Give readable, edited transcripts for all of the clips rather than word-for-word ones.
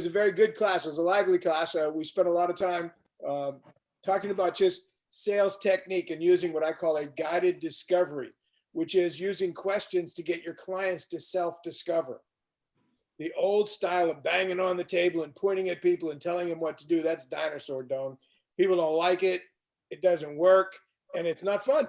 was a very good class. It was a lively class. We spent a lot of time talking about just sales technique and using what I call a guided discovery, which is using questions to get your clients to self-discover. The old style of banging on the table and pointing at people and telling them what to do, that's dinosaur dome. People don't like it. It doesn't work. And it's not fun.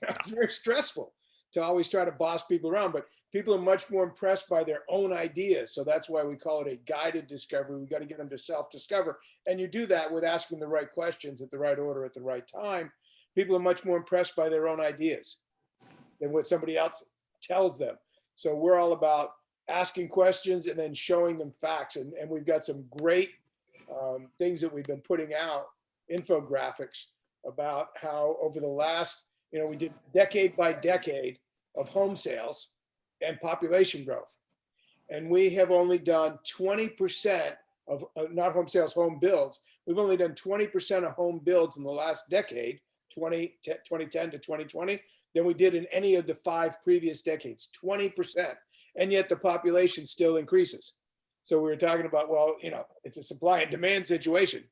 It's very stressful to always try to boss people around, but people are much more impressed by their own ideas. So that's why we call it a guided discovery. We got to get them to self-discover. And you do that with asking the right questions at the right order at the right time. People are much more impressed by their own ideas than what somebody else tells them. So we're all about asking questions and then showing them facts. And we've got some great things that we've been putting out, infographics about how over the last, we did decade by decade of home sales and population growth. And we have only done 20% of, not home sales, home builds. We've only done 20% of home builds in the last decade, 2010 to 2020, than we did in any of the 5 previous decades, 20%. And yet the population still increases. So we were talking about, well, it's a supply and demand situation.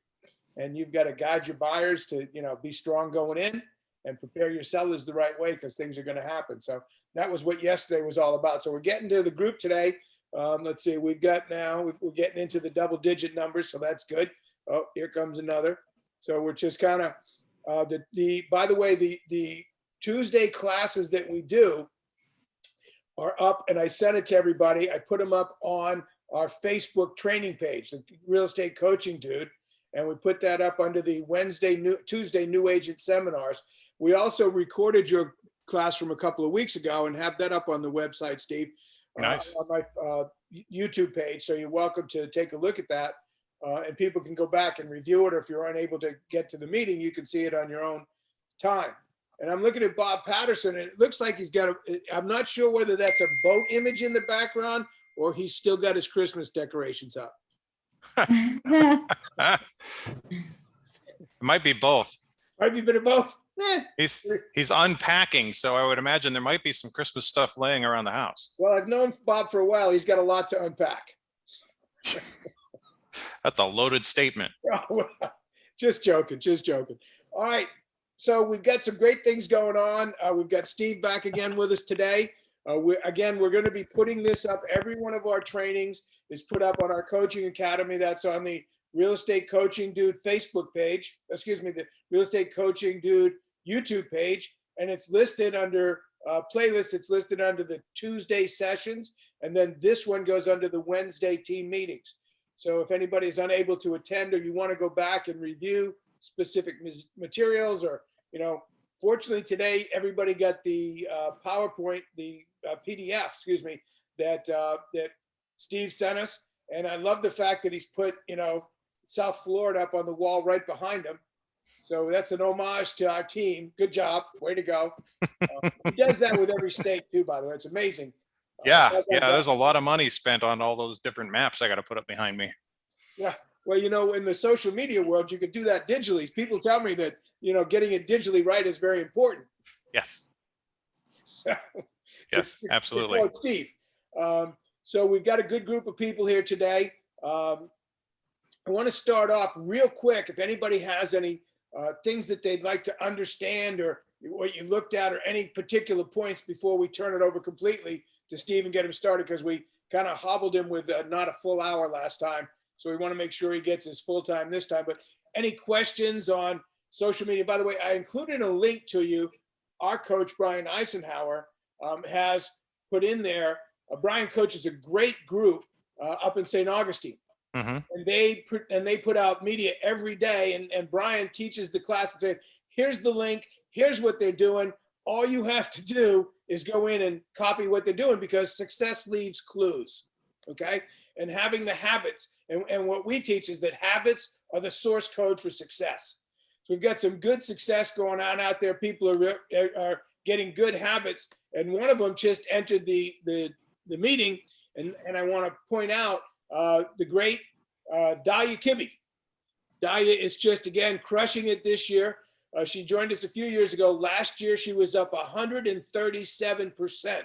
And you've got to guide your buyers to, be strong going in and prepare your sellers the right way because things are going to happen. So that was what yesterday was all about. So we're getting to the group today. Let's see, we're getting into the double-digit numbers, so that's good. Oh, here comes another. So we're just kind of, by the way, the Tuesday classes that we do are up, and I sent it to everybody. I put them up on our Facebook training page, the Real Estate Coaching Dude, and we put that up under the Tuesday New Agent Seminars. We also recorded your class from a couple of weeks ago and have that up on the website, Steve. Nice. On my YouTube page. So you're welcome to take a look at that. And people can go back and review it. Or if you're unable to get to the meeting, you can see it on your own time. And I'm looking at Bob Patterson, and it looks like he's got I'm not sure whether that's a boat image in the background or he's still got his Christmas decorations up. It might be both. Might be a bit of both. He's unpacking, so I would imagine there might be some Christmas stuff laying around the house. Well, I've known Bob for a while. He's got a lot to unpack. That's a loaded statement. Just joking. All right. So we've got some great things going on. We've got Steve back again with us today. We're going to be putting this up. Every one of our trainings is put up on our coaching academy. That's on the Real Estate Coaching Dude Facebook page. The Real Estate Coaching Dude YouTube page. And it's listed under playlist. It's listed under the Tuesday sessions. And then this one goes under the Wednesday team meetings. So if anybody is unable to attend or you want to go back and review specific materials or, fortunately today, everybody got the PowerPoint, the PDF, that Steve sent us. And I love the fact that he's put, South Florida up on the wall right behind him. So that's an homage to our team. Good job. Way to go. He does that with every state too, by the way. It's amazing. Yeah. There's a lot of money spent on all those different maps I got to put up behind me. Yeah. Well, in the social media world, you could do that digitally. People tell me that, getting it digitally right is very important. Yes. So, yes, absolutely. Steve. So we've got a good group of people here today. I want to start off real quick. If anybody has any things that they'd like to understand or what you looked at or any particular points before we turn it over completely to Steve and get him started, because we kind of hobbled him with not a full hour last time. So we want to make sure he gets his full time this time. But any questions on social media? By the way, I included a link to you. Our coach, Brian Eisenhower, has put in there. Brian coaches a great group up in St. Augustine. Mm-hmm. And they put out media every day. And Brian teaches the class and says, here's the link. Here's what they're doing. All you have to do is go in and copy what they're doing, because success leaves clues. Okay. And having the habits. And what we teach is that habits are the source code for success. So we've got some good success going on out there. People are getting good habits. And one of them just entered the meeting. And I want to point out the great Dahlia Kibbe. Dahlia is just, again, crushing it this year. She joined us a few years ago. Last year, she was up 137%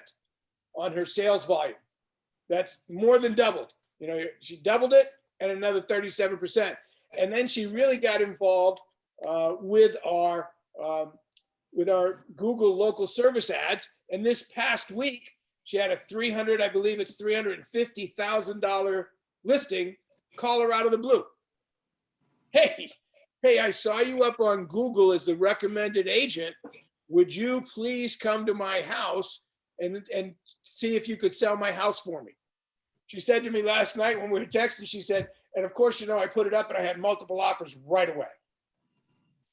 on her sales volume. That's more than doubled. She doubled it, and another 37%. And then she really got involved with our Google local service ads. And this past week, she had a $350,000 listing, call her out of the blue. Hey, I saw you up on Google as the recommended agent. Would you please come to my house and see if you could sell my house for me? She said to me last night when we were texting, she said, and of course, I put it up and I had multiple offers right away.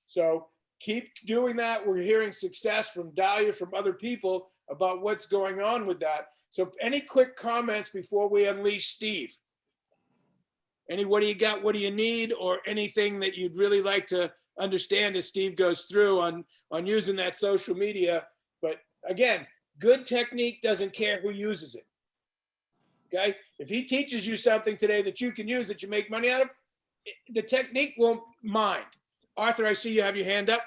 So keep doing that. We're hearing success from Dahlia, from other people about what's going on with that. So any quick comments before we unleash Steve? What do you got? What do you need? Or anything that you'd really like to understand as Steve goes through on using that social media? But again, good technique doesn't care who uses it. Okay. If he teaches you something today that you can use, that you make money out of, the technique won't mind. Arthur, I see you have your hand up.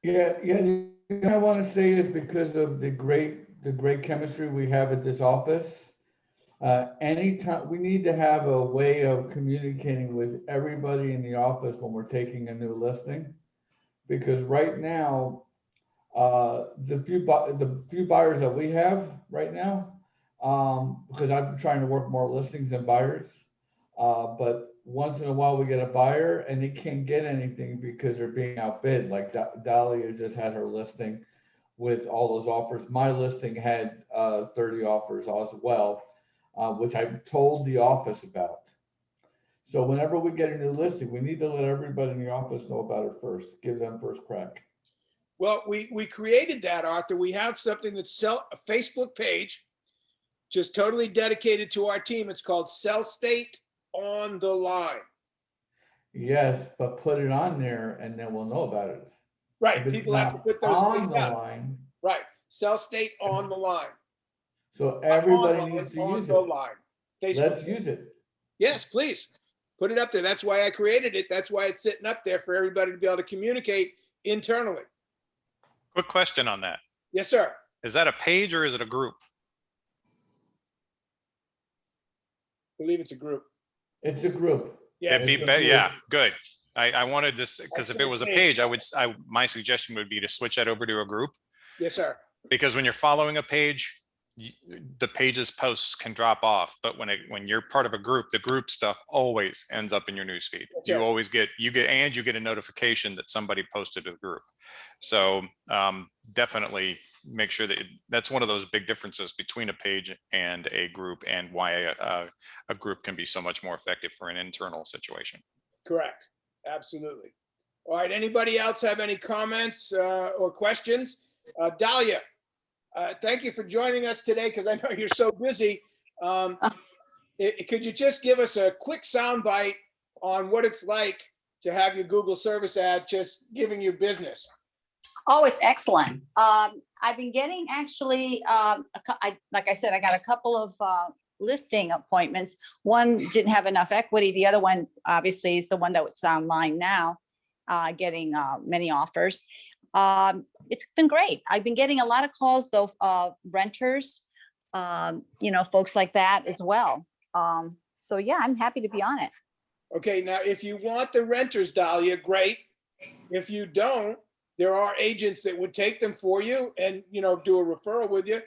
Yeah. The thing I want to say is because of the great chemistry we have at this office. Anytime we need to have a way of communicating with everybody in the office when we're taking a new listing, because right now, the few buyers that we have right now, because I'm trying to work more listings than buyers, but once in a while we get a buyer and they can't get anything because they're being outbid. Like Dahlia just had her listing with all those offers. My listing had 30 offers as well. Which I told the office about. So whenever we get a new listing, we need to let everybody in the office know about it first, give them first crack. Well, we created that, Arthur. We have something that's a Facebook page, just totally dedicated to our team. It's called Sell State on the Line. Yes, but put it on there and then we'll know about it. Right, people have to put those on things the out. line. Right, Sell State on the Line. So everybody needs to use the it. line. Facebook. Let's use it. Yes, please. Put it up there. That's why I created it. That's why it's sitting up there for everybody to be able to communicate internally. Quick question on that. Yes, sir. Is that a page or is it a group? I believe it's a group. It's a group. Yeah. Yeah, good. I wanted this because if it was a page, my suggestion would be to switch that over to a group. Yes, sir. Because when you're following a page, the page's posts can drop off, but when you're part of a group, the group stuff always ends up in your newsfeed. You always get a notification that somebody posted to the group. So definitely make sure that that's one of those big differences between a page and a group, and why a group can be so much more effective for an internal situation. Correct. Absolutely. All right. Anybody else have any comments or questions? Dahlia, thank you for joining us today, because I know you're so busy. Could you just give us a quick soundbite on what it's like to have your Google service ad just giving you business? Oh, it's excellent. I've been getting actually, like I said, I got a couple of listing appointments. One didn't have enough equity. The other one, obviously, is the one that's online now, getting many offers. It's been great. I've been getting a lot of calls though, renters, folks like that as well. So yeah, I'm happy to be on it. Okay, now if you want the renters, Dahlia, great. If you don't, there are agents that would take them for you and do a referral with you.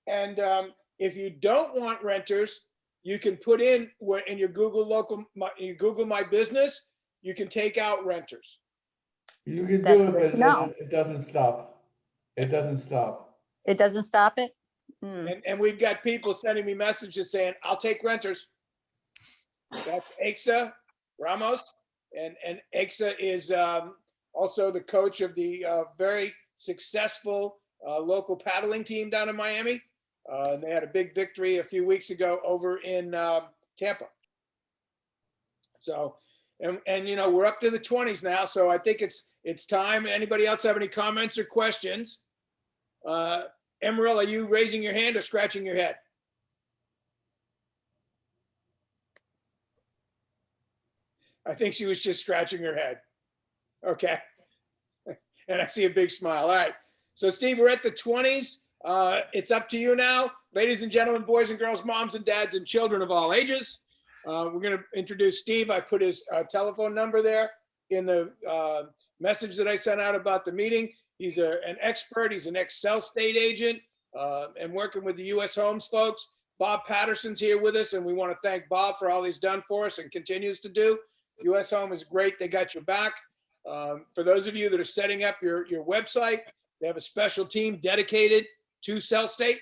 And if you don't want renters, you can put in your Google Google My Business, you can take out renters. You can do it, but it doesn't stop. It doesn't stop. It doesn't stop it? And we've got people sending me messages saying, I'll take renters. That's Aixa Ramos. And Aixa is also the coach of the very successful local paddling team down in Miami. And they had a big victory a few weeks ago over in Tampa. So, and we're up to the 20s now. So I think it's time. Anybody else have any comments or questions? Emerald, are you raising your hand or scratching your head? I think she was just scratching her head. Okay. And I see a big smile. All right. So Steve, we're at the 20s. It's up to you now. Ladies and gentlemen, boys and girls, moms and dads, and children of all ages. We're going to introduce Steve. I put his telephone number there in the message that I sent out about the meeting. He's an expert. He's an ex-Cell State agent and working with the U.S. Homes folks. Bob Patterson's here with us, and we want to thank Bob for all he's done for us and continues to do. U.S. Home is great. They got your back. For those of you that are setting up your website, they have a special team dedicated to Cell State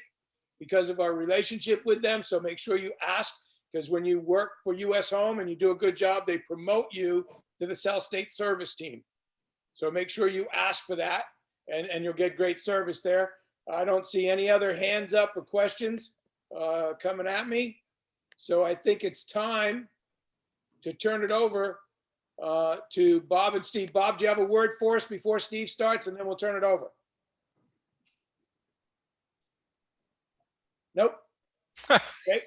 because of our relationship with them. So make sure you ask, because when you work for U.S. Home and you do a good job, they promote you to the Cell State service team. So make sure you ask for that, and you'll get great service there. I don't see any other hands up or questions coming at me. So I think it's time to turn it over to Bob and Steve. Bob, do you have a word for us before Steve starts, and then we'll turn it over? Nope. Okay.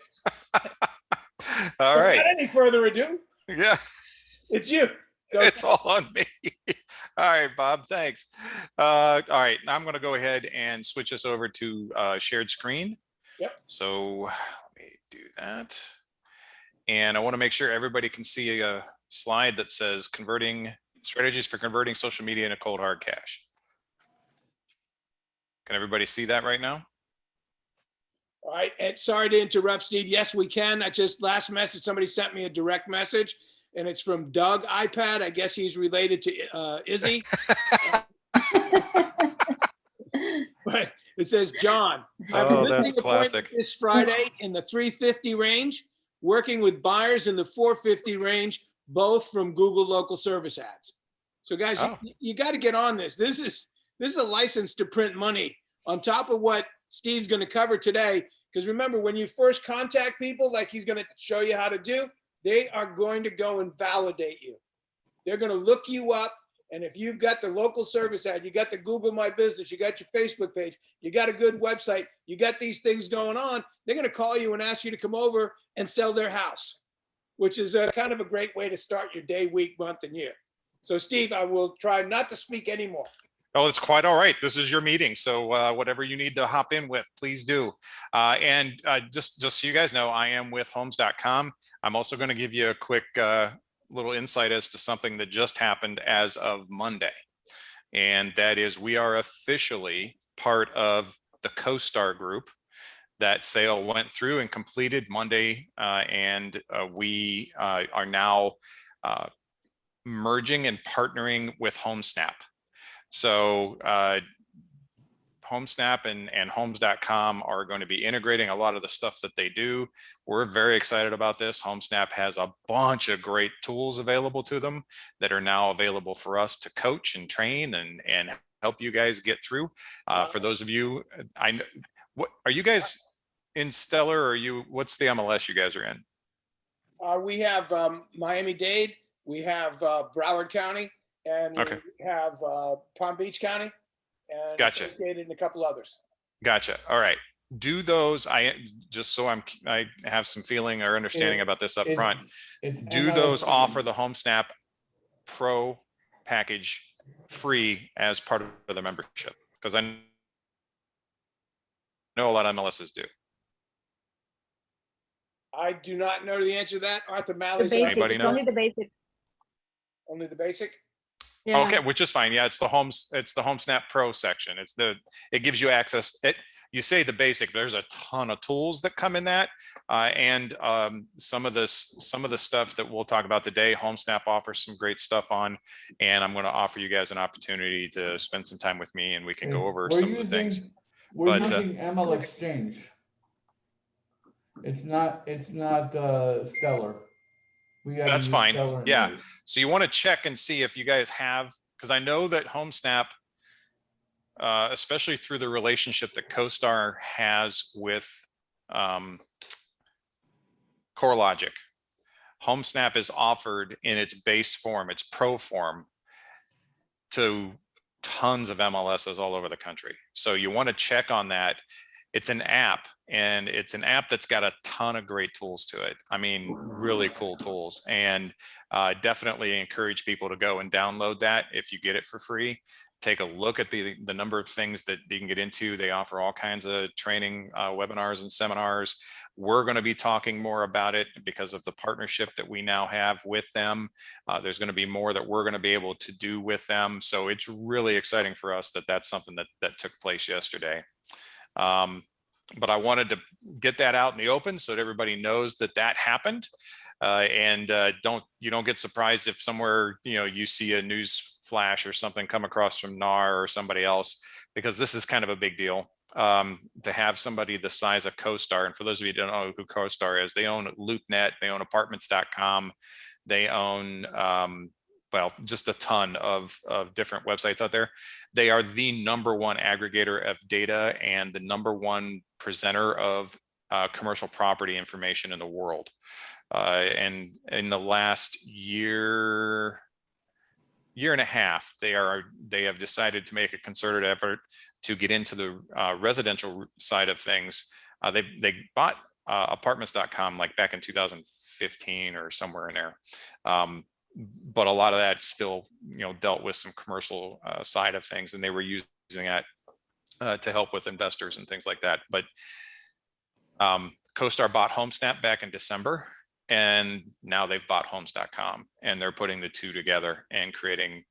All right. Without any further ado, Yeah, it's you. Go. it's all on me. All right, Bob, thanks. All right, now I'm going to go ahead and switch us over to shared screen. Yep. So let me do that. And I want to make sure everybody can see a slide that says converting strategies for converting social media into cold hard cash. Can everybody see that right now? All right, and sorry to interrupt, Steve. Yes, we can. I just last message, somebody sent me a direct message, and it's from Doug iPad. I guess he's related to Izzy. But it says, John, I have a Oh, that's listing appointment classic. this Friday in the 350 range, working with buyers in the 450 range, both from Google local service ads. So guys, Oh. you got to get on this. This is a license to print money on top of what Steve's going to cover today. Because remember, when you first contact people, like he's going to show you how to do, they are going to go and validate you. They're going to look you up. And if you've got the local service ad, you got the Google My Business, you got your Facebook page, you got a good website, you got these things going on, they're going to call you and ask you to come over and sell their house, which is a kind of a great way to start your day, week, month, and year. So Steve, I will try not to speak anymore. Oh, it's quite all right. This is your meeting. So whatever you need to hop in with, please do. And just so you guys know, I am with homes.com. I'm also going to give you a quick little insight as to something that just happened as of Monday. And that is we are officially part of the CoStar group. That sale went through and completed Monday. And we are now merging and partnering with Homesnap. So Homesnap and homes.com are going to be integrating a lot of the stuff that they do. We're very excited about this. Homesnap has a bunch of great tools available to them that are now available for us to coach and train and help you guys get through. For those of you, what are you guys in Stellar, or what's the MLS you guys are in? We have Miami-Dade, we have Broward County, and Okay. we have Palm Beach County, and Gotcha. associated in a couple others. Gotcha. All right. Do those, just so I have some feeling or understanding about this up front. Do those offer the Homesnap Pro package free as part of the membership? Because I know a lot of MLSs do. I do not know the answer to that. Arthur The Malley's basic, Anybody it's know? only the basic. only the basic. Yeah. Okay, which is fine. Yeah, it's the Homesnap Pro section. It gives you access. You say the basic. There's a ton of tools that come in that, and some of the stuff that we'll talk about today. Homesnap offers some great stuff on, and I'm going to offer you guys an opportunity to spend some time with me, and we can go over some of the things. We're But, using ML Exchange. It's not Stellar. We gotta That's use fine. Stellar and Yeah. Rate. So you want to check and see if you guys have, because I know that Homesnap, especially through the relationship that CoStar has with CoreLogic, Homesnap is offered in its base form, its pro form, to tons of MLSs all over the country. So you want to check on that. It's an app, and it's an app that's got a ton of great tools to it. I mean, really cool tools, and definitely encourage people to go and download that if you get it for free. take a look at the number of things that you can get into. They offer all kinds of training, webinars and seminars. We're going to be talking more about it because of the partnership that we now have with them. There's going to be more that we're going to be able to do with them. So it's really exciting for us that that's something that took place yesterday. But I wanted to get that out in the open so that everybody knows that that happened. And you don't get surprised if somewhere, you see a news flash or something come across from NAR or somebody else, because this is kind of a big deal. To have somebody the size of CoStar, and for those of you who don't know who CoStar is, they own LoopNet, they own Apartments.com, they own well, just a ton of different websites out there. They are the #1 aggregator of data and the #1 presenter of commercial property information in the world. And in the last year and a half, they have decided to make a concerted effort to get into the residential side of things. They bought Apartments.com like back in 2015 or somewhere in there. But a lot of that still, dealt with some commercial side of things, and they were using that to help with investors and things like that. But CoStar bought Homesnap back in December, and now they've bought Homes.com, and they're putting the two together and creating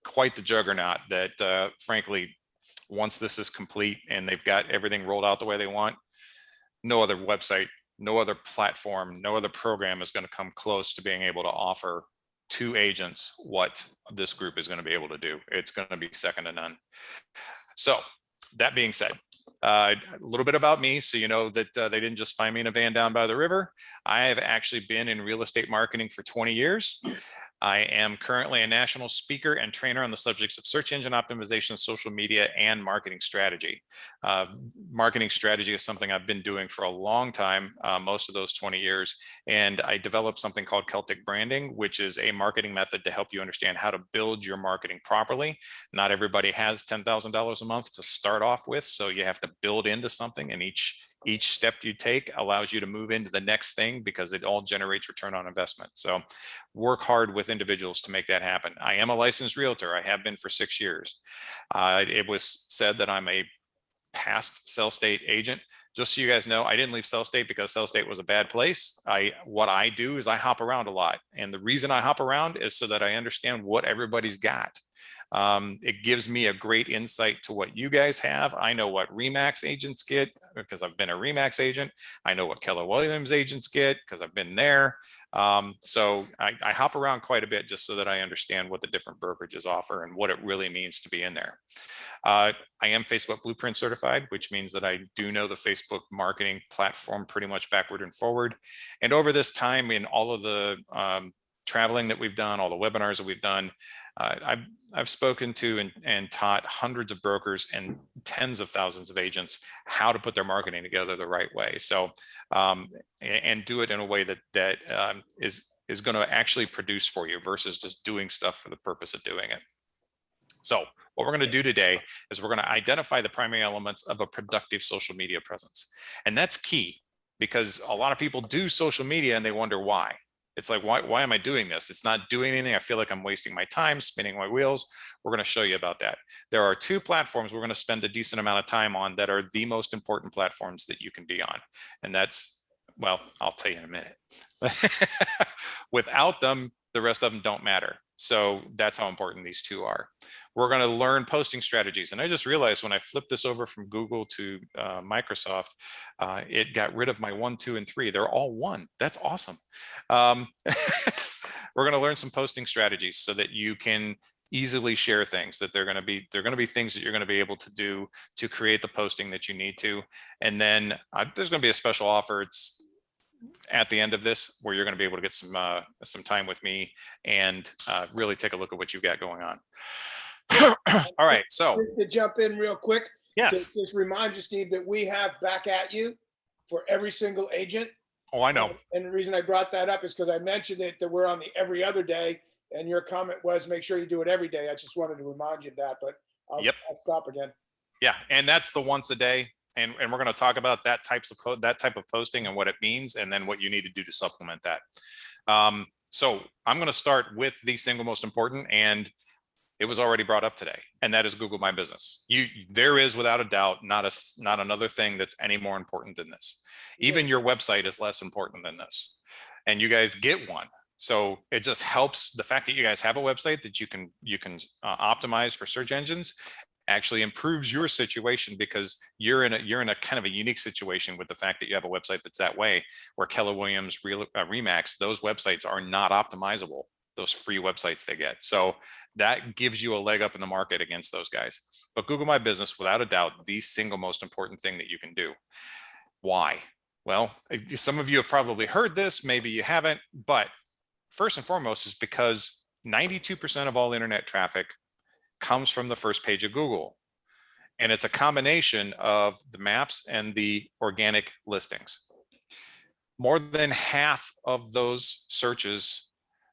quite the juggernaut that, frankly, once this is complete and they've got everything rolled out the way they want, no other website, no other platform, no other program is going to come close to being able to offer to agents what this group is going to be able to do. It's going to be second to none. So that being said, a little bit about me, so you know that they didn't just find me in a van down by the river. I have actually been in real estate marketing for 20 years. I am currently a national speaker and trainer on the subjects of search engine optimization, social media, and marketing strategy. Marketing strategy is something I've been doing for a long time, most of those 20 years. And I developed something called Celtic Branding, which is a marketing method to help you understand how to build your marketing properly. Not everybody has $10,000 a month to start off with, so you have to build into something, and each step you take allows you to move into the next thing because it all generates return on investment. So work hard with individuals to make that happen. I am a licensed realtor. I have been for 6 years. It was said that I'm a past Cell State agent. Just so you guys know, I didn't leave Cell State because Cell State was a bad place. What I do is I hop around a lot. And the reason I hop around is so that I understand what everybody's got. It gives me a great insight to what you guys have. I know what RE/MAX agents get because I've been a RE/MAX agent. I know what Keller Williams agents get because I've been there. So I hop around quite a bit just so that I understand what the different brokerages offer and what it really means to be in there. I am Facebook Blueprint certified, which means that I do know the Facebook marketing platform pretty much backward and forward. And over this time, in all of the traveling that we've done, all the webinars that we've done, I've spoken to and taught hundreds of brokers and tens of thousands of agents how to put their marketing together the right way. So, and do it in a way that is going to actually produce for you versus just doing stuff for the purpose of doing it. So what we're going to do today is we're going to identify the primary elements of a productive social media presence. And that's key because a lot of people do social media and they wonder why. It's like, why am I doing this? It's not doing anything. I feel like I'm wasting my time, spinning my wheels. We're going to show you about that. There are 2 platforms we're going to spend a decent amount of time on that are the most important platforms that you can be on. And that's, well, I'll tell you in a minute. Without them, the rest of them don't matter. So that's how important these 2 are. We're going to learn posting strategies. And I just realized when I flipped this over from Google to Microsoft, it got rid of my 1, 2, and 3. They're all 1. That's awesome. We're going to learn some posting strategies so that you can easily share things, that they're going to be things that you're going to be able to do to create the posting that you need to. And then there's going to be a special offer. It's at the end of this where you're going to be able to get some time with me and really take a look at what you've got going on. All right, so To jump in real quick, yes. to just remind you, Steve, that we have Back At You for every single agent. Oh, I know. And the reason I brought that up is because I mentioned it that we're on the every other day, and your comment was make sure you do it every day. I just wanted to remind you of that, but I'll stop again. Yeah, and that's the once a day. And we're going to talk about that type of posting and what it means, and then what you need to do to supplement that. So I'm going to start with the single most important, and It was already brought up today, and that is Google My Business. There is without a doubt not another thing that's any more important than this. Even your website is less important than this, and you guys get one. So it just helps. The fact that you guys have a website that you can optimize for search engines actually improves your situation, because you're in a kind of a unique situation with the fact that you have a website that's that way, where Keller Williams, Remax, those websites are not optimizable, those free websites they get. So that gives you a leg up in the market against those guys. But Google My Business, without a doubt, the single most important thing that you can do. Why? Well, some of you have probably heard this, maybe you haven't, but first and foremost is because 92% of all internet traffic comes from the first page of Google. And it's a combination of the maps and the organic listings. More than half of those searches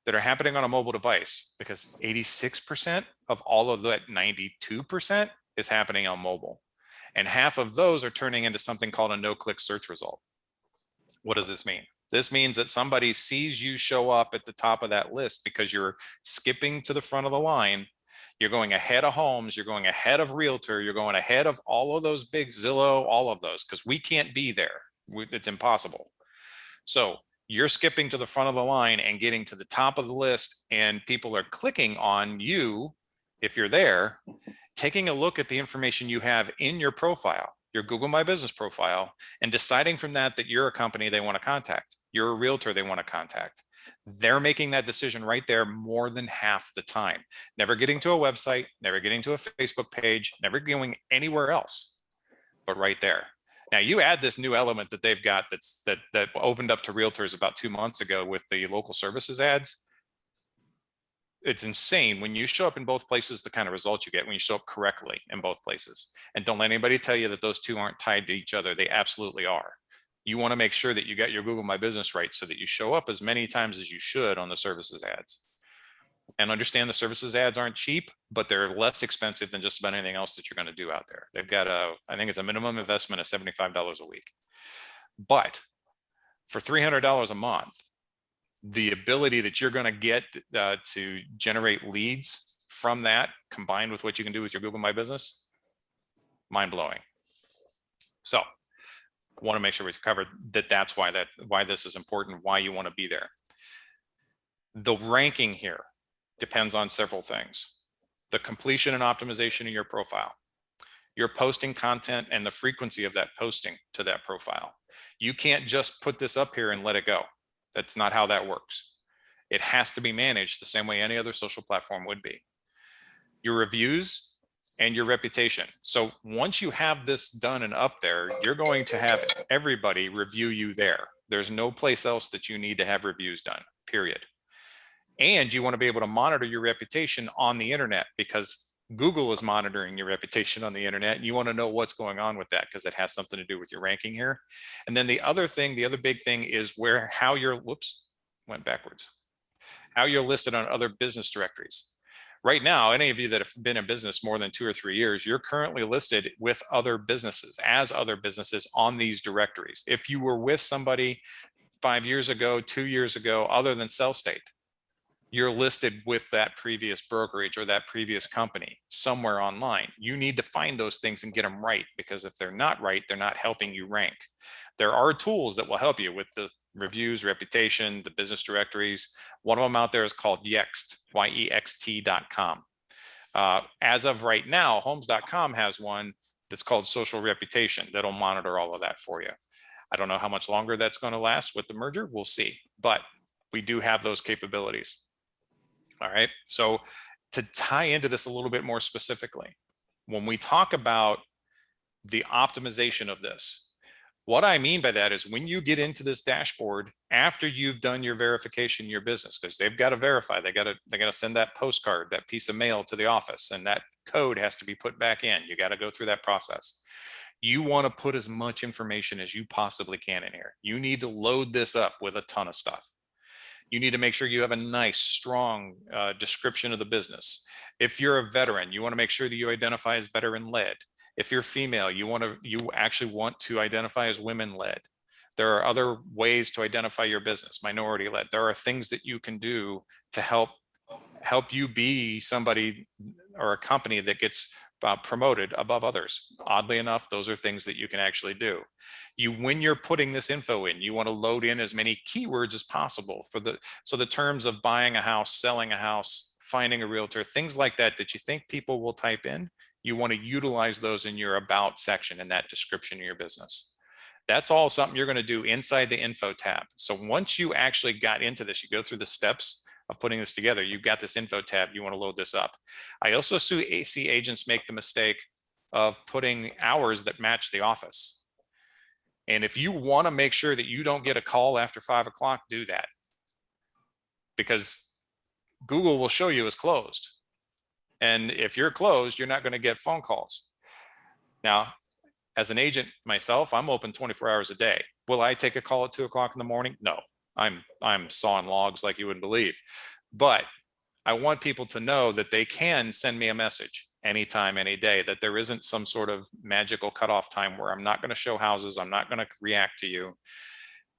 that are happening on a mobile device, because 86% of all of that 92% is happening on mobile. And half of those are turning into something called a no-click search result. What does this mean? This means that somebody sees you show up at the top of that list because you're skipping to the front of the line. You're going ahead of Homes, you're going ahead of Realtor, you're going ahead of all of those big Zillow, all of those, because we can't be there. It's impossible. So you're skipping to the front of the line and getting to the top of the list, and people are clicking on you, if you're there, taking a look at the information you have in your profile, your Google My Business profile, and deciding from that you're a company they want to contact, you're a realtor they want to contact. They're making that decision right there more than half the time. Never getting to a website, never getting to a Facebook page, never going anywhere else, but right there. Now you add this new element that they've got that opened up to realtors about 2 months ago with the local services ads. It's insane when you show up in both places, the kind of results you get when you show up correctly in both places. And don't let anybody tell you that those two aren't tied to each other. They absolutely are. You want to make sure that you got your Google My Business right so that you show up as many times as you should on the services ads. And understand the services ads aren't cheap, but they're less expensive than just about anything else that you're going to do out there. They've got I think it's a minimum investment of $75 a week. But for $300 a month, the ability that you're going to get to generate leads from that, combined with what you can do with your Google My Business, mind-blowing. So want to make sure we covered that's why this is important, why you want to be there. The ranking here depends on several things: the completion and optimization of your profile, your posting content, and the frequency of that posting to that profile. You can't just put this up here and let it go. That's not how that works. It has to be managed the same way any other social platform would be. Your reviews and your reputation. So once you have this done and up there, you're going to have everybody review you there. There's no place else that you need to have reviews done, period. And you want to be able to monitor your reputation on the internet, because Google is monitoring your reputation on the internet, and you want to know what's going on with that, because it has something to do with your ranking here. And then the other big thing is how you're, how you're listed on other business directories. Right now, any of you that have been in business more than 2 or 3 years, you're currently listed with other businesses, as other businesses on these directories. If you were with somebody 5 years ago, 2 years ago, other than SellState, you're listed with that previous brokerage or that previous company somewhere online. You need to find those things and get them right, because if they're not right, they're not helping you rank. There are tools that will help you with the reviews, reputation, the business directories. One of them out there is called Yext, yext.com. As of right now, homes.com has one that's called Social Reputation that'll monitor all of that for you. I don't know how much longer that's going to last with the merger. We'll see, but we do have those capabilities. All right. So to tie into this a little bit more specifically, when we talk about the optimization of this, what I mean by that is when you get into this dashboard after you've done your verification in your business, because they've got to verify, they got to send that postcard, that piece of mail to the office, and that code has to be put back in. You got to go through that process. You want to put as much information as you possibly can in here. You need to load this up with a ton of stuff. You need to make sure you have a nice, strong description of the business. If you're a veteran, you want to make sure that you identify as veteran-led. If you're female, you actually want to identify as women-led. There are other ways to identify your business, minority-led. There are things that you can do to help help you be somebody or a company that gets promoted above others. Oddly enough, those are things that you can actually do. When you're putting this info in, you want to load in as many keywords as possible so the terms of buying a house, selling a house, finding a realtor, things like that you think people will type in. You want to utilize those in your about section in that description of your business. That's all something you're going to do inside the info tab. So once you actually got into this, you go through the steps of putting this together, you've got this info tab, you want to load this up. I also see agents make the mistake of putting hours that match the office. And if you want to make sure that you don't get a call after 5 o'clock, do that. Because Google will show you as closed. And if you're closed, you're not going to get phone calls. Now, as an agent myself, I'm open 24 hours a day. Will I take a call at 2 o'clock in the morning? No. I'm sawing logs like you wouldn't believe, but I want people to know that they can send me a message anytime, any day, that there isn't some sort of magical cutoff time where I'm not going to show houses. I'm not going to react to you.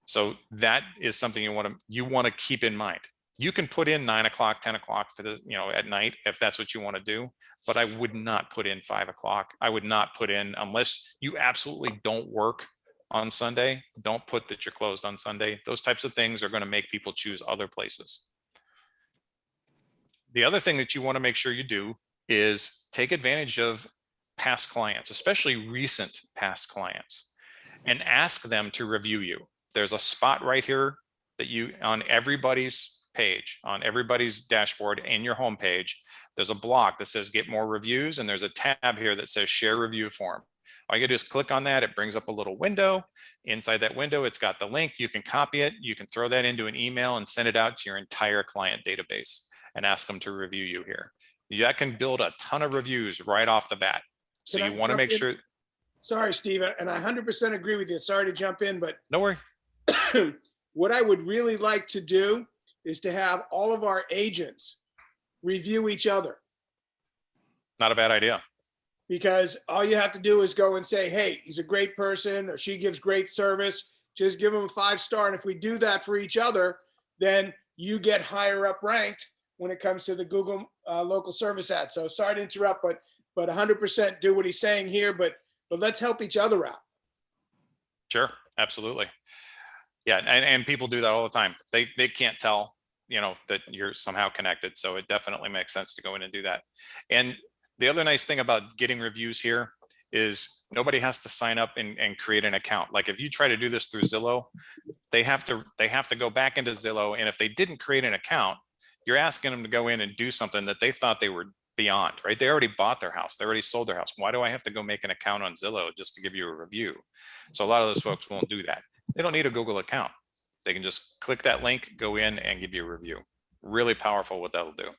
So that is something you want to keep in mind. You can put in 9 o'clock, 10 o'clock for the, at night, if that's what you want to do, but I would not put in 5 o'clock. I would not put in, unless you absolutely don't work on Sunday, don't put that you're closed on Sunday. Those types of things are going to make people choose other places. The other thing that you want to make sure you do is take advantage of past clients, especially recent past clients, and ask them to review you. There's a spot right here that on everybody's page, on everybody's dashboard in your home page, there's a block that says get more reviews, and there's a tab here that says share review form. All you gotta do is click on that. It brings up a little window. Inside that window, it's got the link. You can copy it. You can throw that into an email and send it out to your entire client database and ask them to review you here. That can build a ton of reviews right off the bat. So you want to make sure. Sorry, Steve, and I 100% agree with you. Sorry to jump in, but no worry. What I would really like to do is to have all of our agents review each other. Not a bad idea. Because all you have to do is go and say, hey, he's a great person, or she gives great service. Just give them a 5-star. And if we do that for each other, then you get higher up ranked when it comes to the Google local service ad. So sorry to interrupt, but 100% do what he's saying here, but let's help each other out. Sure, absolutely. Yeah, and people do that all the time. They can't tell, that you're somehow connected. So it definitely makes sense to go in and do that. And the other nice thing about getting reviews here is nobody has to sign up and create an account. Like if you try to do this through Zillow, they have to go back into Zillow. And if they didn't create an account, you're asking them to go in and do something that they thought they were beyond, right? They already bought their house. They already sold their house. Why do I have to go make an account on Zillow just to give you a review? So a lot of those folks won't do that. They don't need a Google account. They can just click that link, go in and give you a review. Really powerful what that'll do.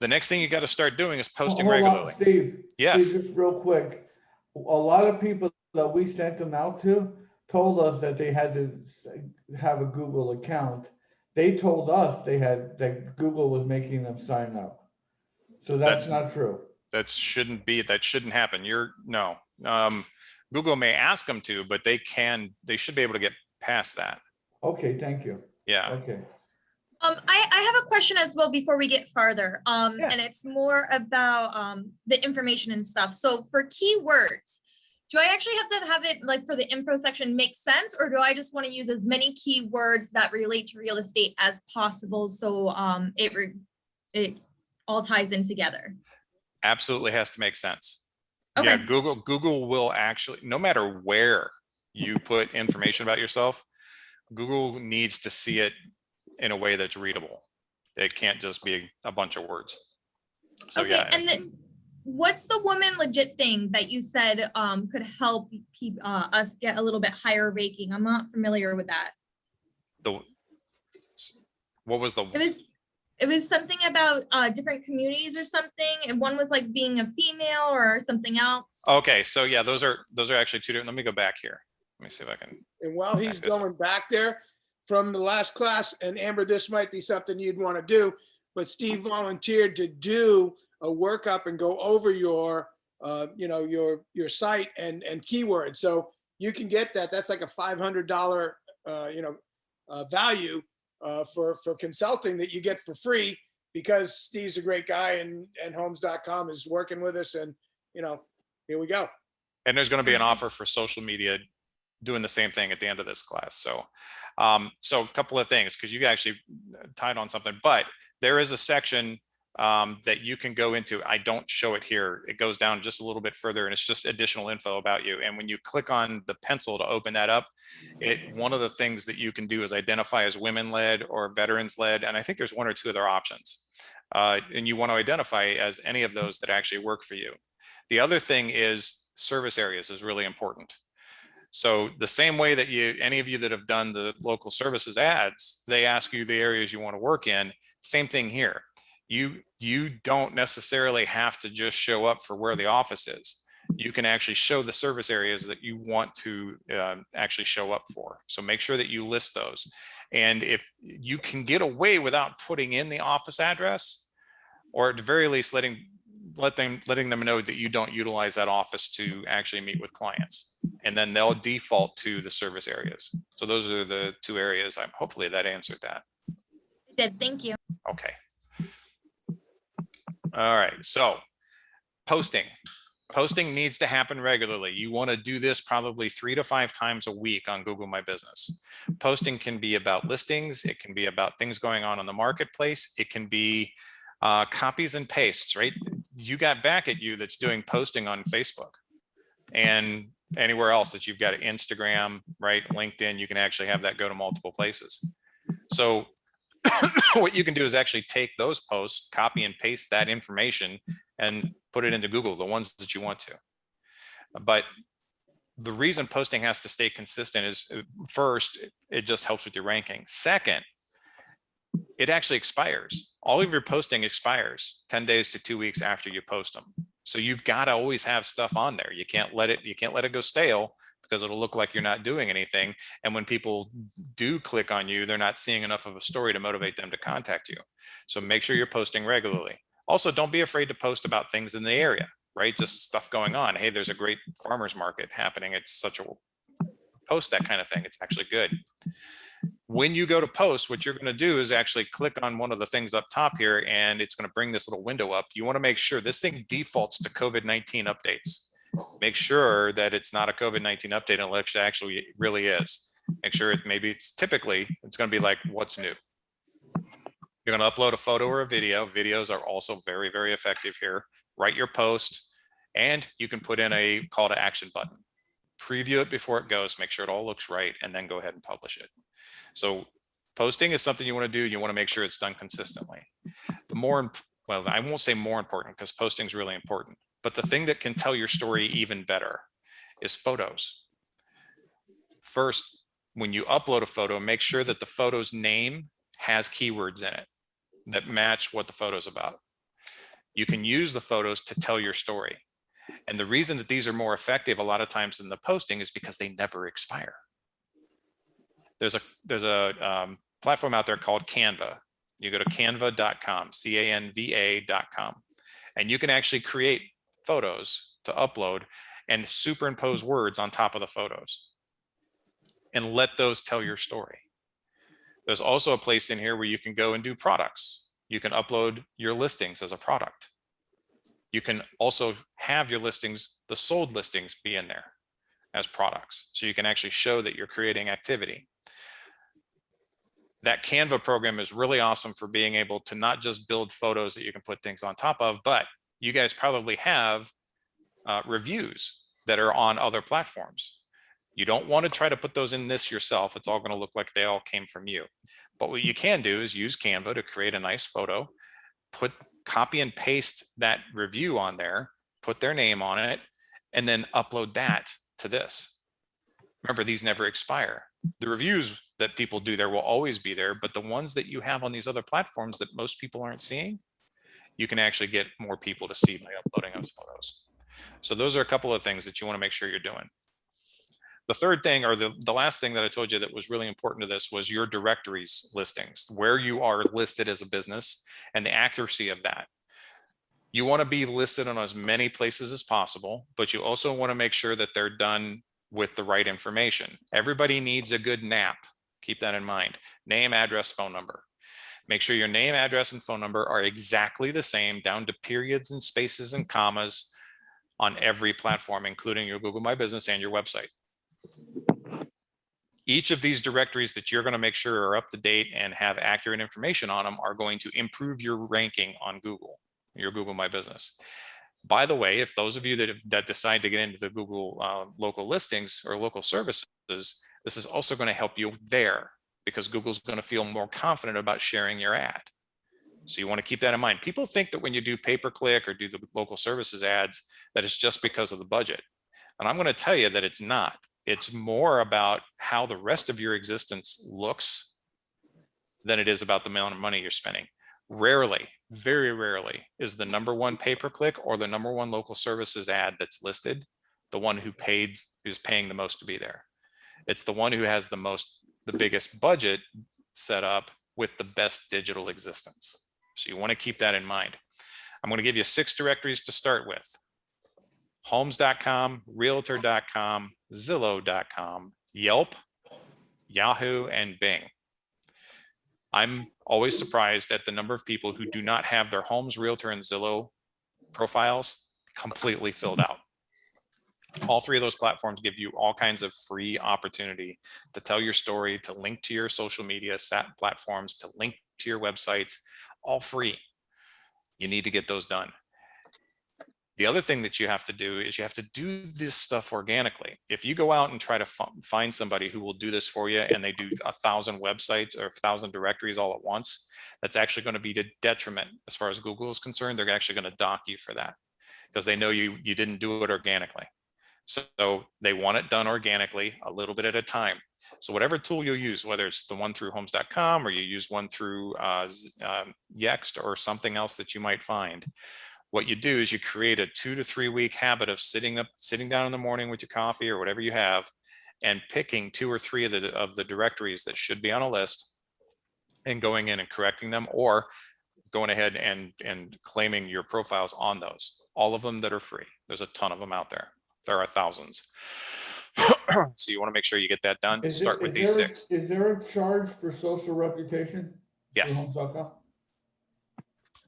The next thing you got to start doing is posting regularly. Steve, yes. Steve, just real quick. A lot of people that we sent them out to told us that they had to have a Google account. They told us that Google was making them sign up. So that's not true. That shouldn't happen. Google may ask them to, but they should be able to get past that. Okay, thank you. Yeah. Okay. I have a question as well before we get farther. Yeah. And it's more about the information and stuff. So for keywords, do I actually have to have it like for the info section make sense, or do I just want to use as many keywords that relate to real estate as possible so it all ties in together? Absolutely has to make sense. Okay. Yeah, Google will actually, no matter where you put information about yourself, Google needs to see it in a way that's readable. It can't just be a bunch of words. So okay, yeah. And then what's the woman legit thing that you said could help us get a little bit higher ranking? I'm not familiar with that. What was the? It was something about different communities or something, and one was like being a female or something else. Okay, so yeah, those are actually two different. Let me go back here. Let me see if I can. And while he's going back there from the last class, and Amber, this might be something you'd want to do, but Steve volunteered to do a workup and go over your site and keywords. So you can get that. That's like a $500 value for consulting that you get for free. because Steve's a great guy and homes.com is working with us, and here we go. And there's going to be an offer for social media doing the same thing at the end of this class. So, so a couple of things, because you actually tied on something, but there is a section that you can go into. I don't show it here. It goes down just a little bit further, and it's just additional info about you. And when you click on the pencil to open that up, one of the things that you can do is identify as women-led or veterans-led. And I think there's one or two other options. And you want to identify as any of those that actually work for you. The other thing is service areas is really important. So the same way that any of you that have done the local services ads, they ask you the areas you want to work in. Same thing here. You don't necessarily have to just show up for where the office is. You can actually show the service areas that you want to actually show up for. So make sure that you list those. And if you can get away without putting in the office address, or at the very least letting them know that you don't utilize that office to actually meet with clients, and then they'll default to the service areas. So those are the two areas. Hopefully that answered that. It did. Thank you. Okay. All right. So posting needs to happen regularly. You want to do this probably 3 to 5 times a week on Google My Business. Posting can be about listings. It can be about things going on in the marketplace. It can be copies and pastes, right? You got back at you that's doing posting on Facebook and anywhere else that you've got Instagram, right? LinkedIn, you can actually have that go to multiple places. So what you can do is actually take those posts, copy and paste that information and put it into Google, the ones that you want to. But the reason posting has to stay consistent is, first, it just helps with your ranking. Second, it actually expires. All of your posting expires 10 days to 2 weeks after you post them. So you've got to always have stuff on there. You can't let it go stale, because it'll look like you're not doing anything. And when people do click on you, they're not seeing enough of a story to motivate them to contact you. So make sure you're posting regularly. Also, don't be afraid to post about things in the area, right? Just stuff going on. Hey, there's a great farmer's market happening. It's such a post, that kind of thing. It's actually good. When you go to post, what you're going to do is actually click on one of the things up top here, and it's going to bring this little window up. You want to make sure this thing defaults to COVID-19 updates. Make sure that it's not a COVID-19 update unless it actually really is. Make sure typically it's going to be like, what's new? You're going to upload a photo or a video. Videos are also very, very effective here. Write your post, and you can put in a call to action button. Preview it before it goes, make sure it all looks right, and then go ahead and publish it. So posting is something you want to do. You want to make sure it's done consistently. Well, I won't say more important, because posting is really important. But the thing that can tell your story even better is photos. First, when you upload a photo, make sure that the photo's name has keywords in it that match what the photo's about. You can use the photos to tell your story. And the reason that these are more effective a lot of times than the posting is because they never expire. There's a platform out there called Canva. You go to canva.com, canva.com, and you can actually create photos to upload and superimpose words on top of the photos and let those tell your story. There's also a place in here where you can go and do products. You can upload your listings as a product. You can also have your listings, the sold listings, be in there as products. So you can actually show that you're creating activity. That Canva program is really awesome for being able to not just build photos that you can put things on top of, but you guys probably have reviews that are on other platforms. You don't want to try to put those in this yourself. It's all going to look like they all came from you. But what you can do is use Canva to create a nice photo, copy and paste that review on there, put their name on it, and then upload that to this. Remember, these never expire. The reviews that people do there will always be there, but the ones that you have on these other platforms that most people aren't seeing, you can actually get more people to see by uploading those photos. So those are a couple of things that you want to make sure you're doing. The third thing, or the last thing that I told you that was really important to this, was your directories listings, where you are listed as a business and the accuracy of that. You want to be listed on as many places as possible, but you also want to make sure that they're done with the right information. Everybody needs a good NAP. Keep that in mind. Name, address, phone number. Make sure your name, address, and phone number are exactly the same, down to periods and spaces and commas on every platform, including your Google My Business and your website. Each of these directories that you're going to make sure are up to date and have accurate information on them are going to improve your ranking on Google, your Google My Business. By the way, if those of you that decide to get into the Google local listings or local services, this is also going to help you there, because Google's going to feel more confident about sharing your ad. So you want to keep that in mind. People think that when you do pay-per-click or do the local services ads, that it's just because of the budget. And I'm going to tell you that it's not. It's more about how the rest of your existence looks than it is about the amount of money you're spending. Rarely, very rarely, is the #1 pay-per-click or the #1 local services ad that's listed the one who's paying the most to be there. It's the one who has the biggest budget set up with the best digital existence. So you want to keep that in mind. I'm going to give you 6 directories to start with: homes.com, realtor.com, zillow.com, Yelp, Yahoo, and Bing. I'm always surprised at the number of people who do not have their Homes, Realtor, and Zillow profiles completely filled out. All 3 of those platforms give you all kinds of free opportunity to tell your story, to link to your social media platforms, to link to your websites, all free. You need to get those done. The other thing that you have to do is you have to do this stuff organically. If you go out and try to find somebody who will do this for you and they do 1,000 websites or 1,000 directories all at once, that's actually going to be to detriment as far as Google is concerned. They're actually going to dock you for that because they know you didn't do it organically. So they want it done organically, a little bit at a time. So whatever tool you'll use, whether it's the one through homes.com or you use one through Yext or something else that you might find, what you do is you create a 2 to 3 week habit of sitting down in the morning with your coffee or whatever you have and picking 2 or 3 of the directories that should be on a list and going in and correcting them, or going ahead and claiming your profiles on those. All of them that are free. There's a ton of them out there. There are thousands. So you want to make sure you get that done. Start with these 6. Is there a charge for social reputation? Yes. Homes.com?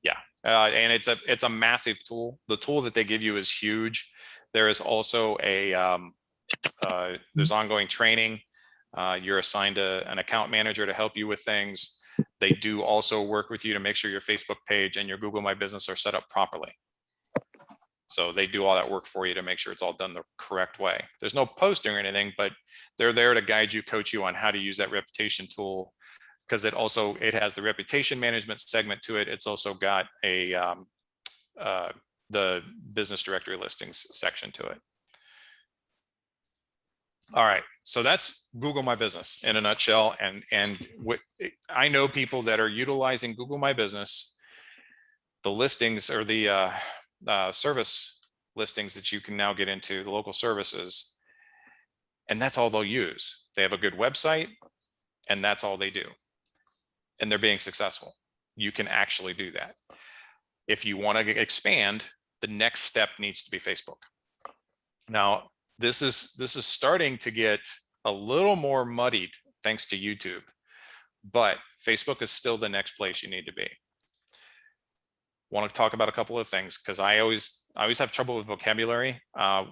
Yeah. And it's a massive tool. The tool that they give you is huge. There is also there's ongoing training. You're assigned an account manager to help you with things. They do also work with you to make sure your Facebook page and your Google My Business are set up properly. So they do all that work for you to make sure it's all done the correct way. There's no posting or anything, but they're there to guide you, coach you on how to use that reputation tool, because it has the reputation management segment to it. It's also got the business directory listings section to it. All right, so that's Google My Business in a nutshell. And I know people that are utilizing Google My Business, the listings or the service listings that you can now get into, the local services, and that's all they'll use. They have a good website and that's all they do. And they're being successful. You can actually do that. If you want to expand, the next step needs to be Facebook. Now, this is starting to get a little more muddied thanks to YouTube, but Facebook is still the next place you need to be. Want to talk about a couple of things because I always have trouble with vocabulary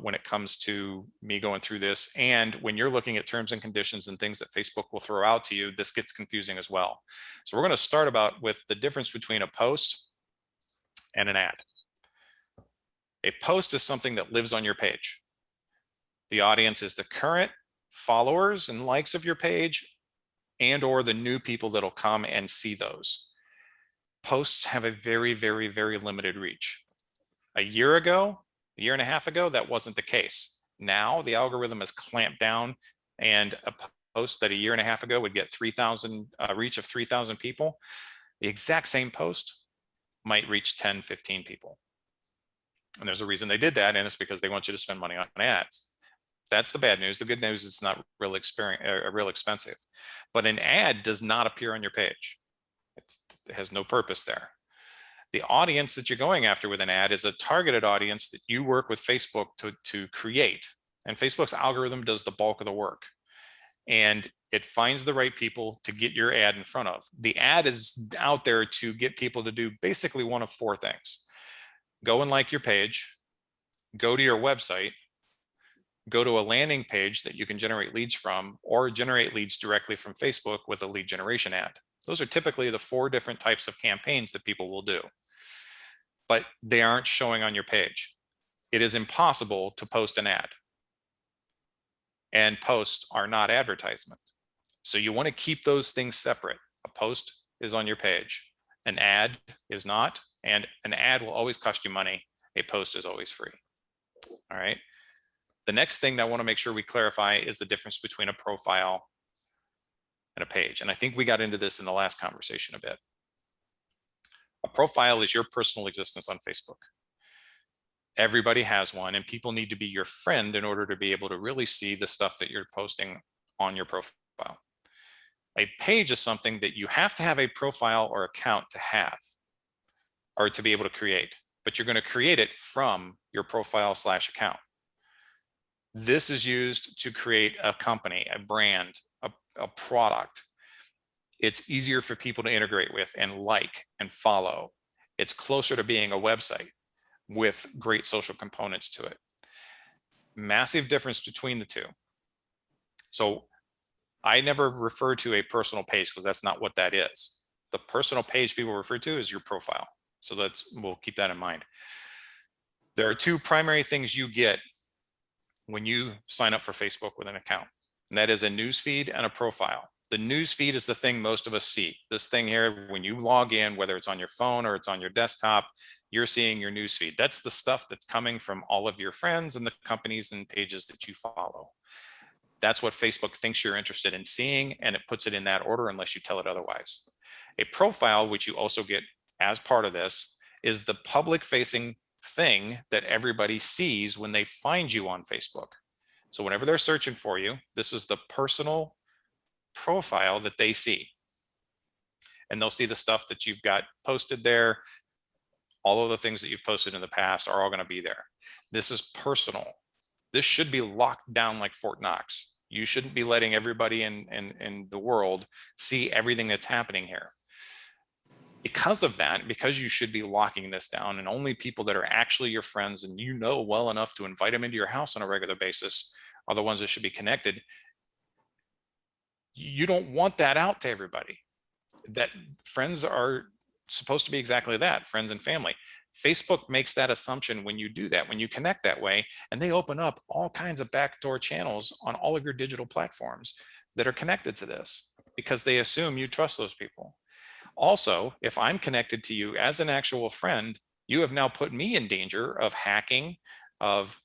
when it comes to me going through this. And when you're looking at terms and conditions and things that Facebook will throw out to you, this gets confusing as well. So we're going to start with the difference between a post and an ad. A post is something that lives on your page. The audience is the current followers and likes of your page and or the new people that'll come and see those. Posts have a very, very, very limited reach. A year and a half ago, that wasn't the case. Now the algorithm has clamped down, and a post that a year and a half ago would get 3,000 reach of 3,000 people, the exact same post might reach 10, 15 people. And there's a reason they did that, and it's because they want you to spend money on ads. That's the bad news. The good news is it's not real expensive. But an ad does not appear on your page. It has no purpose there. The audience that you're going after with an ad is a targeted audience that you work with Facebook to create. And Facebook's algorithm does the bulk of the work. And It finds the right people to get your ad in front of. The ad is out there to get people to do basically one of four things. Go and like your page, go to your website, go to a landing page that you can generate leads from, or generate leads directly from Facebook with a lead generation ad. Those are typically the four different types of campaigns that people will do, but they aren't showing on your page. It is impossible to post an ad, and posts are not advertisement. So you want to keep those things separate. A post is on your page, an ad is not, and an ad will always cost you money. A post is always free. All right. The next thing that I want to make sure we clarify is the difference between a profile and a page. And I think we got into this in the last conversation a bit. A profile is your personal existence on Facebook. Everybody has one, and people need to be your friend in order to be able to really see the stuff that you're posting on your profile. A page is something that you have to have a profile or account to have, or to be able to create, but you're going to create it from your profile/account. This is used to create a company, a brand, a product. It's easier for people to integrate with and like and follow. It's closer to being a website with great social components to it. Massive difference between the two. So I never refer to a personal page because that's not what that is. The personal page people refer to is your profile. So we'll keep that in mind. There are two primary things you get when you sign up for Facebook with an account, and that is a newsfeed and a profile. The newsfeed is the thing most of us see. This thing here, when you log in, whether it's on your phone or it's on your desktop, you're seeing your newsfeed. That's the stuff that's coming from all of your friends and the companies and pages that you follow. That's what Facebook thinks you're interested in seeing, and it puts it in that order unless you tell it otherwise. A profile, which you also get as part of this, is the public-facing thing that everybody sees when they find you on Facebook. So whenever they're searching for you, this is the personal profile that they see. And they'll see the stuff that you've got posted there. All of the things that you've posted in the past are all going to be there. This is personal. This should be locked down like Fort Knox. You shouldn't be letting everybody in the world see everything that's happening here. Because of that, because you should be locking this down, and only people that are actually your friends and you know well enough to invite them into your house on a regular basis are the ones that should be connected. You don't want that out to everybody. That friends are supposed to be exactly that, friends and family. Facebook makes that assumption when you do that, when you connect that way, and they open up all kinds of backdoor channels on all of your digital platforms that are connected to this because they assume you trust those people. Also, if I'm connected to you as an actual friend, you have now put me in danger of hacking, of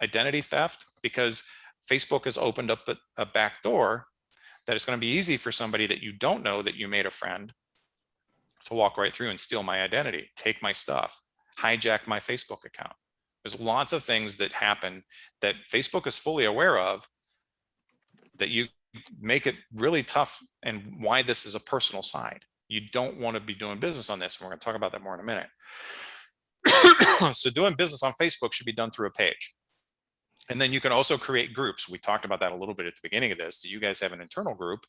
identity theft, because Facebook has opened up a back door that it's going to be easy for somebody that you don't know that you made a friend to walk right through and steal my identity, take my stuff, hijack my Facebook account. There's lots of things that happen that Facebook is fully aware of that you make it really tough, and why this is a personal side. You don't want to be doing business on this. And we're going to talk about that more in a minute. So doing business on Facebook should be done through a page. And then you can also create groups. We talked about that a little bit at the beginning of this. You guys have an internal group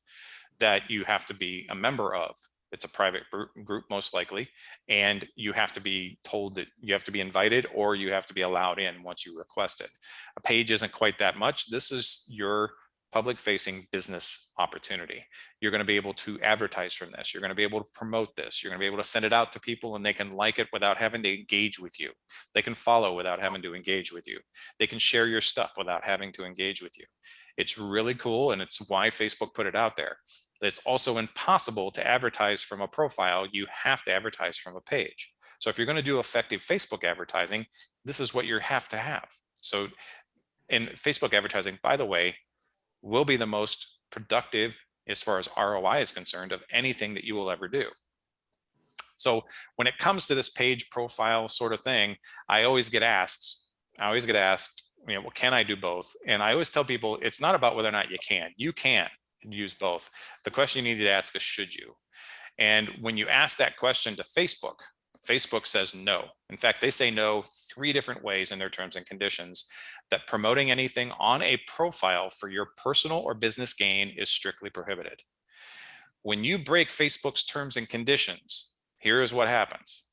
that you have to be a member of. It's a private group, most likely. And you have to be told that you have to be invited, or you have to be allowed in once you request it. A page isn't quite that much. This is your public-facing business opportunity. You're going to be able to advertise from this. You're going to be able to promote this. You're going to be able to send it out to people, and they can like it without having to engage with you. They can follow without having to engage with you. They can share your stuff without having to engage with you. It's really cool, and it's why Facebook put it out there. It's also impossible to advertise from a profile. You have to advertise from a page. So if you're going to do effective Facebook advertising, this is what you have to have. So in Facebook advertising, by the way, will be the most productive as far as ROI is concerned of anything that you will ever do. So when it comes to this page profile sort of thing, I always get asked, well, can I do both? And I always tell people, it's not about whether or not you can. You can use both. The question you need to ask is, should you? And when you ask that question to Facebook, Facebook says no. In fact, they say no 3 different ways in their terms and conditions, that promoting anything on a profile for your personal or business gain is strictly prohibited. When you break Facebook's terms and conditions, here is what happens.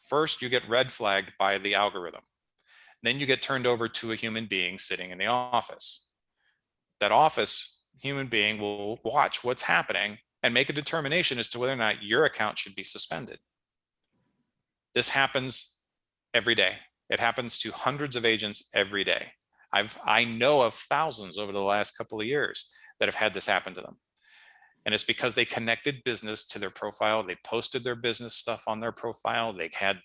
First, you get red flagged by the algorithm. Then you get turned over to a human being sitting in the office. That office human being will watch what's happening and make a determination as to whether or not your account should be suspended. This happens every day. It happens to hundreds of agents every day. I know of thousands over the last couple of years that have had this happen to them. And it's because they connected business to their profile. They posted their business stuff on their profile. They had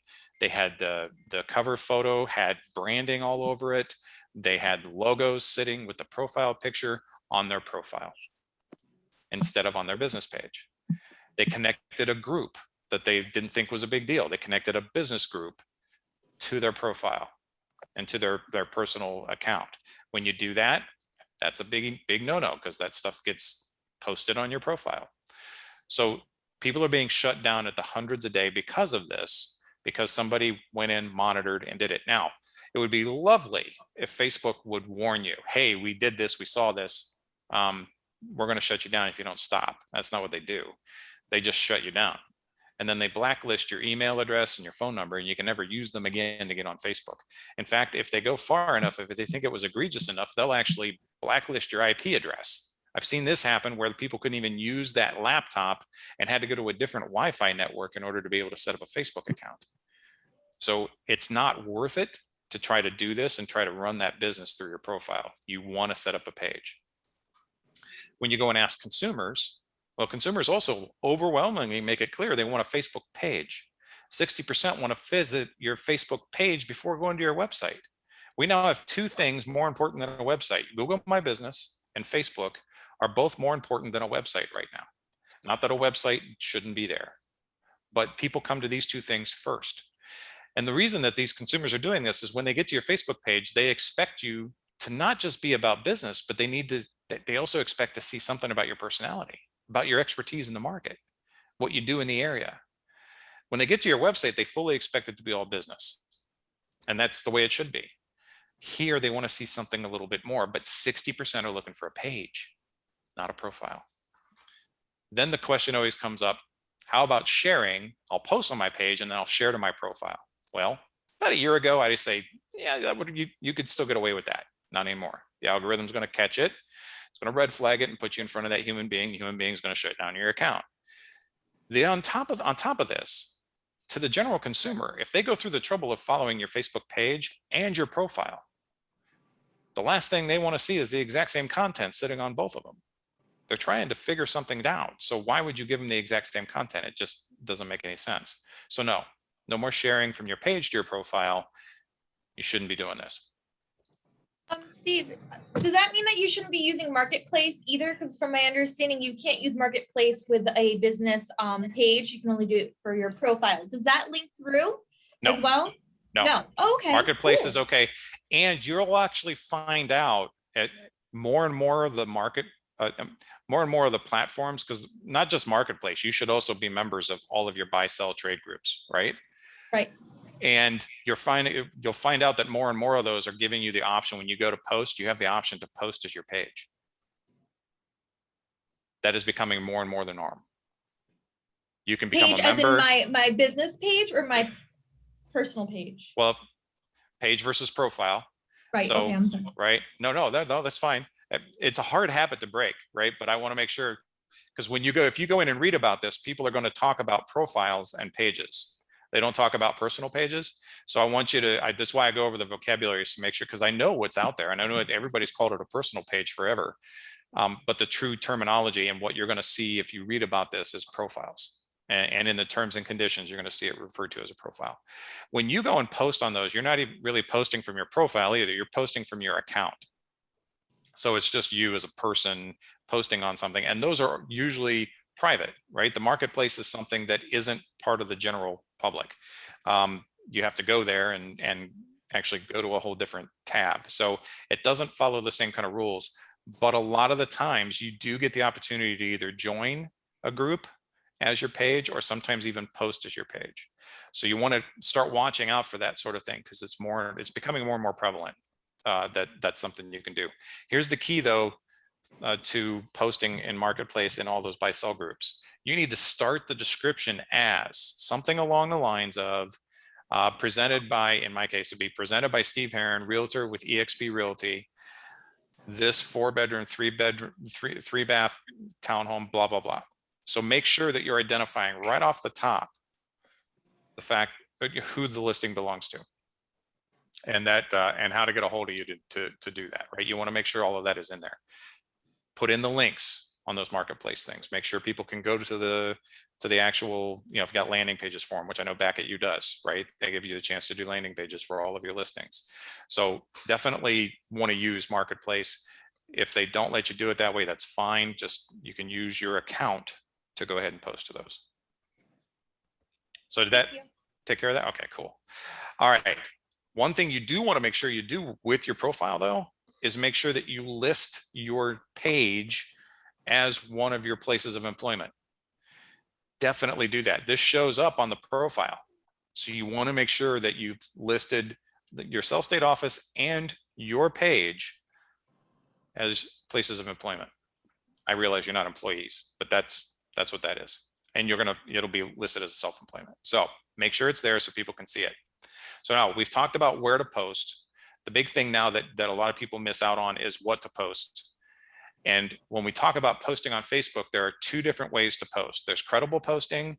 the cover photo had branding all over it. They had logos sitting with the profile picture on their profile instead of on their business page. They connected a group that they didn't think was a big deal. They connected a business group to their profile and to their personal account. When you do that, that's a big no-no, because that stuff gets posted on your profile. So people are being shut down at the hundreds a day because of this, because somebody went in, monitored, and did it. Now, it would be lovely if Facebook would warn you, hey, we did this, we saw this, we're going to shut you down if you don't stop. That's not what they do. They just shut you down. And then they blacklist your email address and your phone number, and you can never use them again to get on Facebook. In fact, if they go far enough, if they think it was egregious enough, they'll actually blacklist your IP address. I've seen this happen where the people couldn't even use that laptop and had to go to a different Wi-Fi network in order to be able to set up a Facebook account. So it's not worth it to try to do this and try to run that business through your profile. You want to set up a page. When you go and ask consumers, well, consumers also overwhelmingly make it clear they want a Facebook page. 60% want to visit your Facebook page before going to your website. We now have 2 things more important than a website. Google My Business and Facebook are both more important than a website right now. Not that a website shouldn't be there, but people come to these 2 things first. And the reason that these consumers are doing this is when they get to your Facebook page, they expect you to not just be about business, but they also expect to see something about your personality, about your expertise in the market, what you do in the area. When they get to your website, they fully expect it to be all business. And that's the way it should be. Here, they want to see something a little bit more, but 60% are looking for a page, not a profile. Then the question always comes up, how about sharing? I'll post on my page and then I'll share to my profile. Well, about a year ago, I just say, yeah, you could still get away with that. Not anymore. The algorithm's going to catch it. It's going to red flag it and put you in front of that human being. The human being is going to shut down your account. On top of this, to the general consumer, if they go through the trouble of following your Facebook page and your profile, the last thing they want to see is the exact same content sitting on both of them. They're trying to figure something out. So why would you give them the exact same content? It just doesn't make any sense. So no more sharing from your page to your profile. You shouldn't be doing this. Steve, does that mean that you shouldn't be using Marketplace either? Because from my understanding, you can't use Marketplace with a business page. You can only do it for your profile. Does that link through as well? No. Oh, okay. Marketplace cool. is okay. And you'll actually find out at more and more of the more and more of the platforms, because not just Marketplace, you should also be members of all of your buy, sell, trade groups, right? Right. And you'll find out that more and more of those are giving you the option when you go to post, you have the option to post as your page. That is becoming more and more the norm. You can become Page a member. as in my business page or my personal page? Well, page versus profile. Right. So, okay, I'm sorry. right. No, that's fine. It's a hard habit to break, right? But I want to make sure, because if you go in and read about this, people are going to talk about profiles and pages. They don't talk about personal pages. So I want you to, that's why I go over the vocabulary to make sure, because I know what's out there and I know that everybody's called it a personal page forever. But the true terminology and what you're going to see if you read about this is profiles. And in the terms and conditions, you're going to see it referred to as a profile. When you go and post on those, you're not even really posting from your profile either. You're posting from your account. So it's just you as a person posting on something. And those are usually private, right? The Marketplace is something that isn't part of the general public. You have to go there and actually go to a whole different tab. So it doesn't follow the same kind of rules, but a lot of the times you do get the opportunity to either join a group as your page, or sometimes even post as your page. So you want to start watching out for that sort of thing, because it's becoming more and more prevalent. That's something you can do. Here's the key though, to posting in Marketplace in all those buy sell groups. You need to start the description as something along the lines of presented by, in my case, it'd be presented by Steve Heron, realtor with eXp Realty. This 4-bedroom, 3-bath townhome, blah, blah, blah. So make sure that you're identifying right off the top the fact that who the listing belongs to, and that and how to get a hold of you to do that, right? You want to make sure all of that is in there. Put in the links on those Marketplace things. Make sure people can go to the actual, if you've got landing pages for them, which I know Back at You does, right? They give you the chance to do landing pages for all of your listings. So definitely want to use Marketplace. If they don't let you do it that way, that's fine. Just, you can use your account to go ahead and post to those. So did that take care of that? Okay, cool. All right. One thing you do want to make sure you do with your profile though, is make sure that you list your page as one of your places of employment. Definitely do that. This shows up on the profile. So you want to make sure that you've listed your self-state office and your page as places of employment. I realize you're not employees, but that's what that is. And it'll be listed as a self-employment. So make sure it's there so people can see it. So now we've talked about where to post. The big thing now that a lot of people miss out on is what to post. And when we talk about posting on Facebook, there are two different ways to post. There's credible posting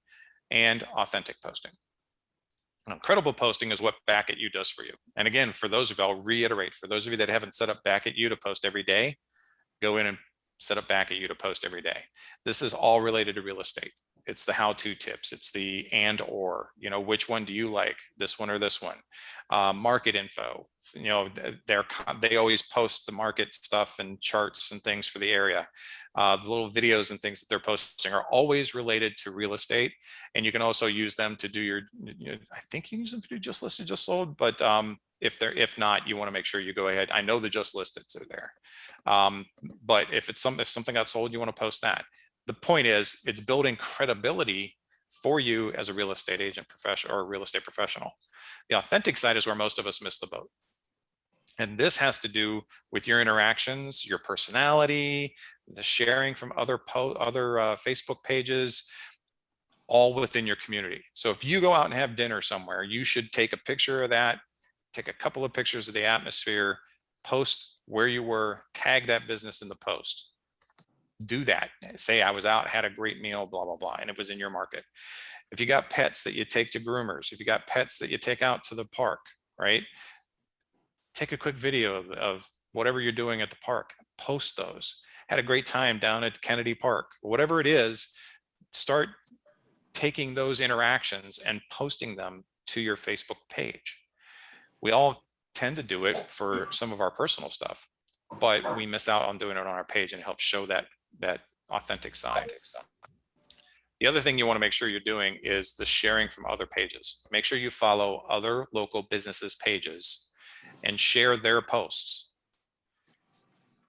and authentic posting. Now, credible posting is what Back at You does for you. And again, for those of you, I'll reiterate, for those of you that haven't set up Back at You to post every day, go in and set up Back at You to post every day. This is all related to real estate. It's the how-to tips. It's the and or, which one do you like, this one or this one? Market info. They always post the market stuff and charts and things for the area. The little videos and things that they're posting are always related to real estate. And you can also use them to do your, I think you use them to do just listed, just sold, but if not, you want to make sure you go ahead. I know the just listed are there. But if something got sold, you want to post that. The point is, it's building credibility for you as a real estate agent professional or a real estate professional. The authentic side is where most of us miss the boat. And this has to do with your interactions, your personality, the sharing from other Facebook pages, all within your community. So if you go out and have dinner somewhere, you should take a picture of that, take a couple of pictures of the atmosphere, post where you were, tag that business in the post. Do that. Say, I was out, had a great meal, blah, blah, blah, and it was in your market. If you got pets that you take to groomers, if you got pets that you take out to the park, right? Take a quick video of whatever you're doing at the park, post those. Had a great time down at Kennedy Park, whatever it is, start taking those interactions and posting them to your Facebook page. We all tend to do it for some of our personal stuff, but we miss out on doing it on our page, and it helps show that authentic side. The other thing you want to make sure you're doing is the sharing from other pages. Make sure you follow other local businesses pages and share their posts.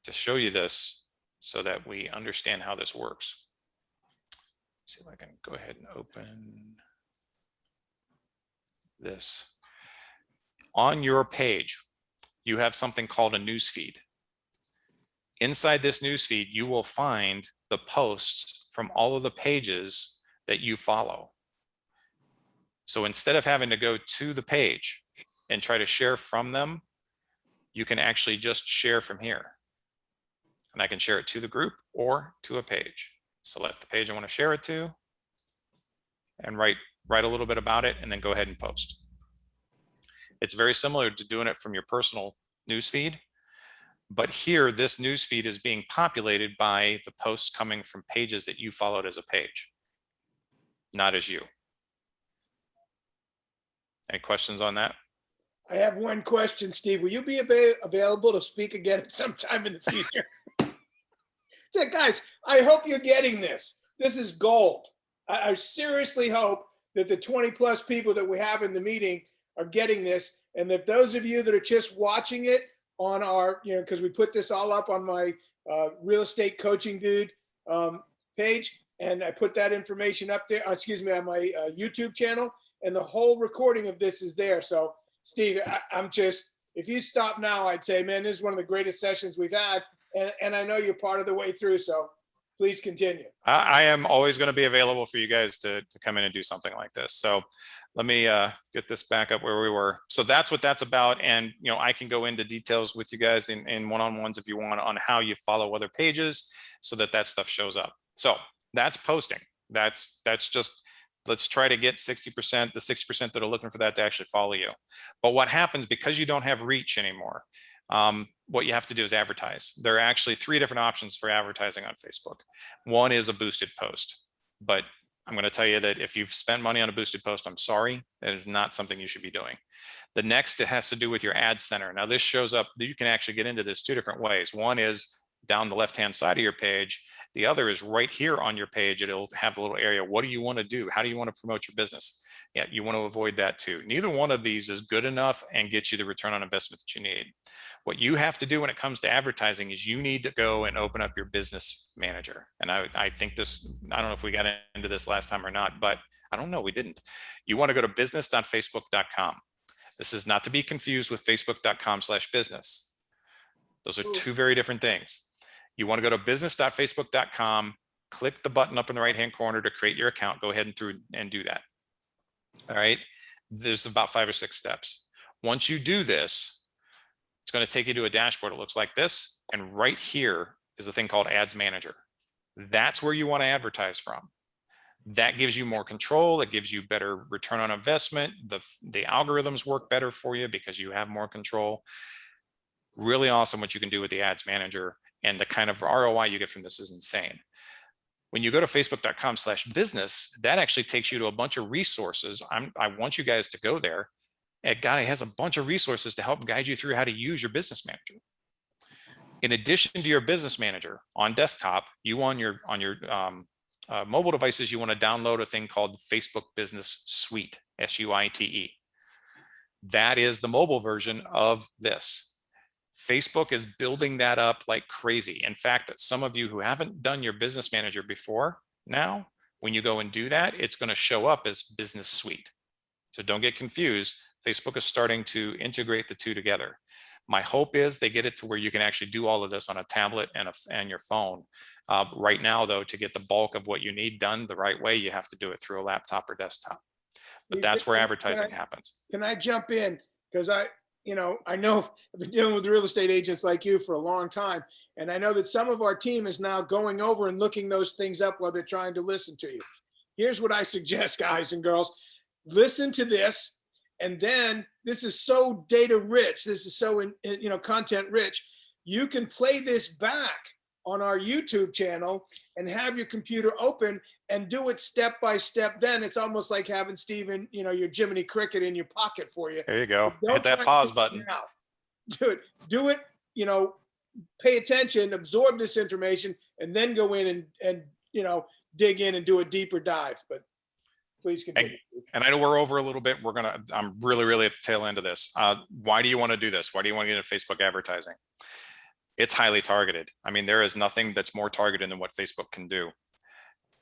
To show you this so that we understand how this works. Let's see if I can go ahead and open this. On your page, you have something called a newsfeed. Inside this newsfeed, you will find the posts from all of the pages that you follow. So instead of having to go to the page and try to share from them, you can actually just share from here. And I can share it to the group or to a page. Select the page I want to share it to and write a little bit about it, and then go ahead and post. It's very similar to doing it from your personal newsfeed. But here, this newsfeed is being populated by the posts coming from pages that you followed as a page, not as you. Any questions on that? I have one question, Steve. Will you be available to speak again at some time in the future? Guys, I hope you're getting this. This is gold. I seriously hope that the 20 plus people that we have in the meeting are getting this. And if those of you that are just watching it on our, because we put this all up on my real estate coaching dude page, And I put that information up there, excuse me, on my YouTube channel, and the whole recording of this is there. So Steve, I'm just, if you stop now, I'd say, man, this is one of the greatest sessions we've had. And I know you're part of the way through, so please continue. I am always going to be available for you guys to come in and do something like this. So let me get this back up where we were. So that's what that's about. And, you know, I can go into details with you guys in one-on-ones if you want, on how you follow other pages so that that stuff shows up. So that's posting. That's just, let's try to get 60%, the 60% that are looking for that to actually follow you. But what happens, because you don't have reach anymore, what you have to do is advertise. There are actually 3 different options for advertising on Facebook. One is a boosted post, but I'm going to tell you that if you've spent money on a boosted post, I'm sorry, that is not something you should be doing. The next, it has to do with your ad center. Now this shows up, you can actually get into this 2 different ways. One is down the left-hand side of your page. The other is right here on your page. It'll have a little area. What do you want to do? How do you want to promote your business? Yeah, you want to avoid that too. Neither one of these is good enough and get you the return on investment that you need. What you have to do when it comes to advertising is you need to go and open up your business manager. And I think this, I don't know if we got into this last time or not, but I don't know, we didn't. You want to go to business.facebook.com. This is not to be confused with facebook.com/business. Those are 2 very different things. You want to go to business.facebook.com, click the button up in the right-hand corner to create your account. Go ahead and do that. All right. There's about 5 or 6 steps. Once you do this, it's going to take you to a dashboard. It looks like this. And right here is a thing called Ads Manager. That's where you want to advertise from. That gives you more control. It gives you better return on investment. The algorithms work better for you because you have more control. Really awesome what you can do with the Ads Manager, and the kind of ROI you get from this is insane. When you go to facebook.com/business, that actually takes you to a bunch of resources. I want you guys to go there. It has a bunch of resources to help guide you through how to use your business manager. In addition to your business manager on desktop, you on your mobile devices, you want to download a thing called Facebook Business Suite, SUITE. That is the mobile version of this. Facebook is building that up like crazy. In fact, some of you who haven't done your business manager before, now, when you go and do that, it's going to show up as Business Suite. So don't get confused. Facebook is starting to integrate the 2 together. My hope is they get it to where you can actually do all of this on a tablet and your phone. Right now, though, to get the bulk of what you need done the right way, you have to do it through a laptop or desktop. But that's where advertising happens. Can I jump in? Because I know I've been dealing with real estate agents like you for a long time. And I know that some of our team is now going over and looking those things up while they're trying to listen to you. Here's what I suggest, guys and girls. Listen to this. And then this is so data rich. This is so, content rich. You can play this back on our YouTube channel and have your computer open and do it step by step. Then it's almost like having Steven, your Jiminy Cricket in your pocket for you. There you go. Hit that pause button. Do it, pay attention, absorb this information, and then go in and dig in and do a deeper dive. But please continue. And I know we're over a little bit. I'm really at the tail end of this. Why do you want to do this? Why do you want to get into Facebook advertising? It's highly targeted. I mean, there is nothing that's more targeted than what Facebook can do.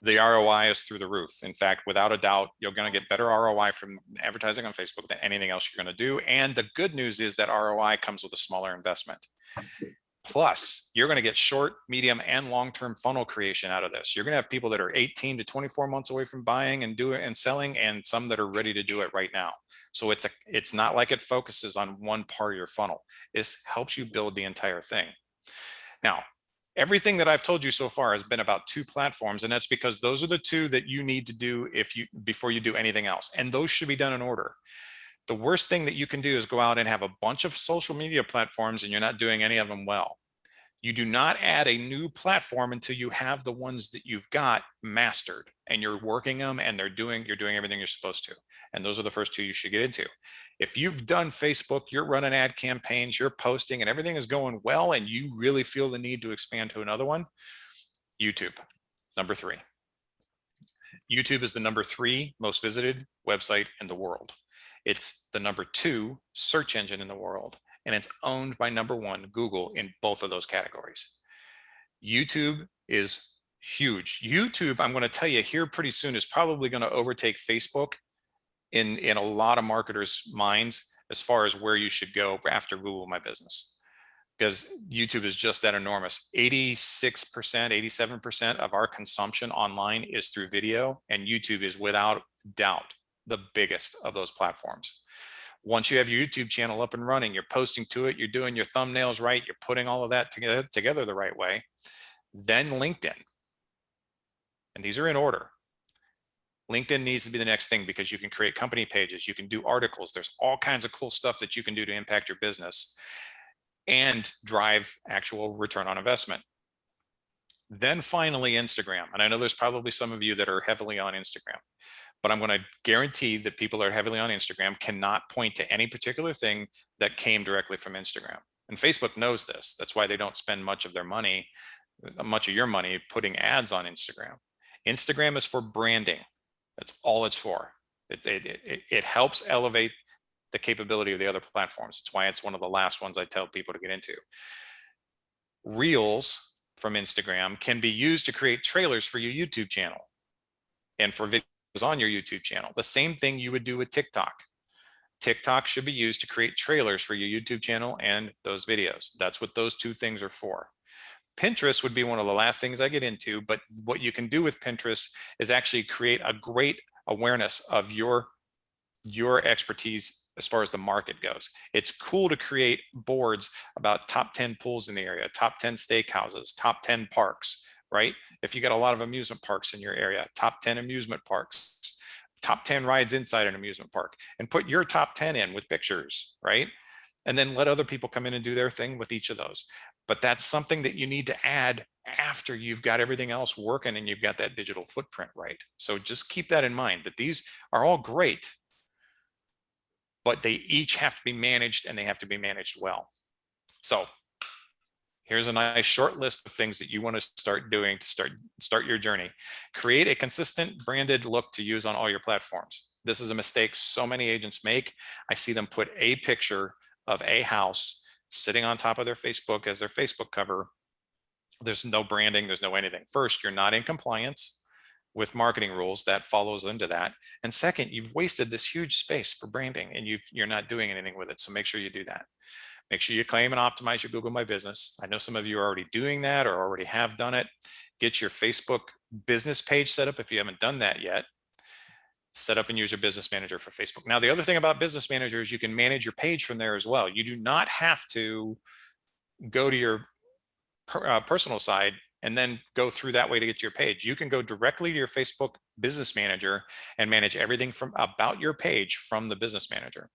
The ROI is through the roof. In fact, without a doubt, you're going to get better ROI from advertising on Facebook than anything else you're going to do. And the good news is that ROI comes with a smaller investment. Plus, you're going to get short, medium, and long-term funnel creation out of this. You're going to have people that are 18 to 24 months away from buying and doing and selling, and some that are ready to do it right now. So it's not like it focuses on one part of your funnel. This helps you build the entire thing. Now, everything that I've told you so far has been about 2 platforms, and that's because those are the 2 that you need to do before you do anything else. And those should be done in order. The worst thing that you can do is go out and have a bunch of social media platforms and you're not doing any of them well. You do not add a new platform until you have the ones that you've got mastered and you're working them and you're doing everything you're supposed to. And those are the first 2 you should get into. If you've done Facebook, you're running ad campaigns, you're posting, and everything is going well, and you really feel the need to expand to another one, YouTube, number 3. YouTube is the number 3 most visited website in the world. It's the number 2 search engine in the world, and it's owned by number 1 Google in both of those categories. YouTube is Huge. YouTube, I'm going to tell you here pretty soon, is probably going to overtake Facebook in a lot of marketers' minds as far as where you should go after Google My Business, because YouTube is just that enormous. 86%, 87% of our consumption online is through video, and YouTube is without doubt the biggest of those platforms. Once you have your YouTube channel up and running, you're posting to it, you're doing your thumbnails right, you're putting all of that together the right way, then LinkedIn. And these are in order. LinkedIn needs to be the next thing, because you can create company pages, you can do articles, there's all kinds of cool stuff that you can do to impact your business and drive actual return on investment. Then finally, Instagram. And I know there's probably some of you that are heavily on Instagram, but I'm going to guarantee that people that are heavily on Instagram cannot point to any particular thing that came directly from Instagram. And Facebook knows this. That's why they don't spend much of their money, much of your money, putting ads on Instagram. Instagram is for branding. That's all it's for. It helps elevate the capability of the other platforms. It's why it's one of the last ones I tell people to get into. Reels from Instagram can be used to create trailers for your YouTube channel and for videos on your YouTube channel. The same thing you would do with TikTok. TikTok should be used to create trailers for your YouTube channel and those videos. That's what those two things are for. Pinterest would be one of the last things I get into, but what you can do with Pinterest is actually create a great awareness of your expertise as far as the market goes. It's cool to create boards about top 10 pools in the area, top 10 steakhouses, top 10 parks, right? If you got a lot of amusement parks in your area, top 10 amusement parks, top 10 rides inside an amusement park, and put your top 10 in with pictures, right? And then let other people come in and do their thing with each of those. But that's something that you need to add after you've got everything else working and you've got that digital footprint right. So just keep that in mind, that these are all great, but they each have to be managed, and they have to be managed well. So here's a nice short list of things that you want to start doing to start your journey. Create a consistent branded look to use on all your platforms. This is a mistake so many agents make. I see them put a picture of a house sitting on top of their Facebook as their Facebook cover. There's no branding, there's no anything. First, you're not in compliance with marketing rules. That follows into that. And second, you've wasted this huge space for branding, and you're not doing anything with it. So make sure you do that. Make sure you claim and optimize your Google My Business. I know some of you are already doing that or already have done it. Get your Facebook business page set up if you haven't done that yet. Set up and use your business manager for Facebook. Now, the other thing about business manager is you can manage your page from there as well. You do not have to go to your personal side and then go through that way to get to your page. You can go directly to your Facebook business manager and manage everything from about your page from the business manager.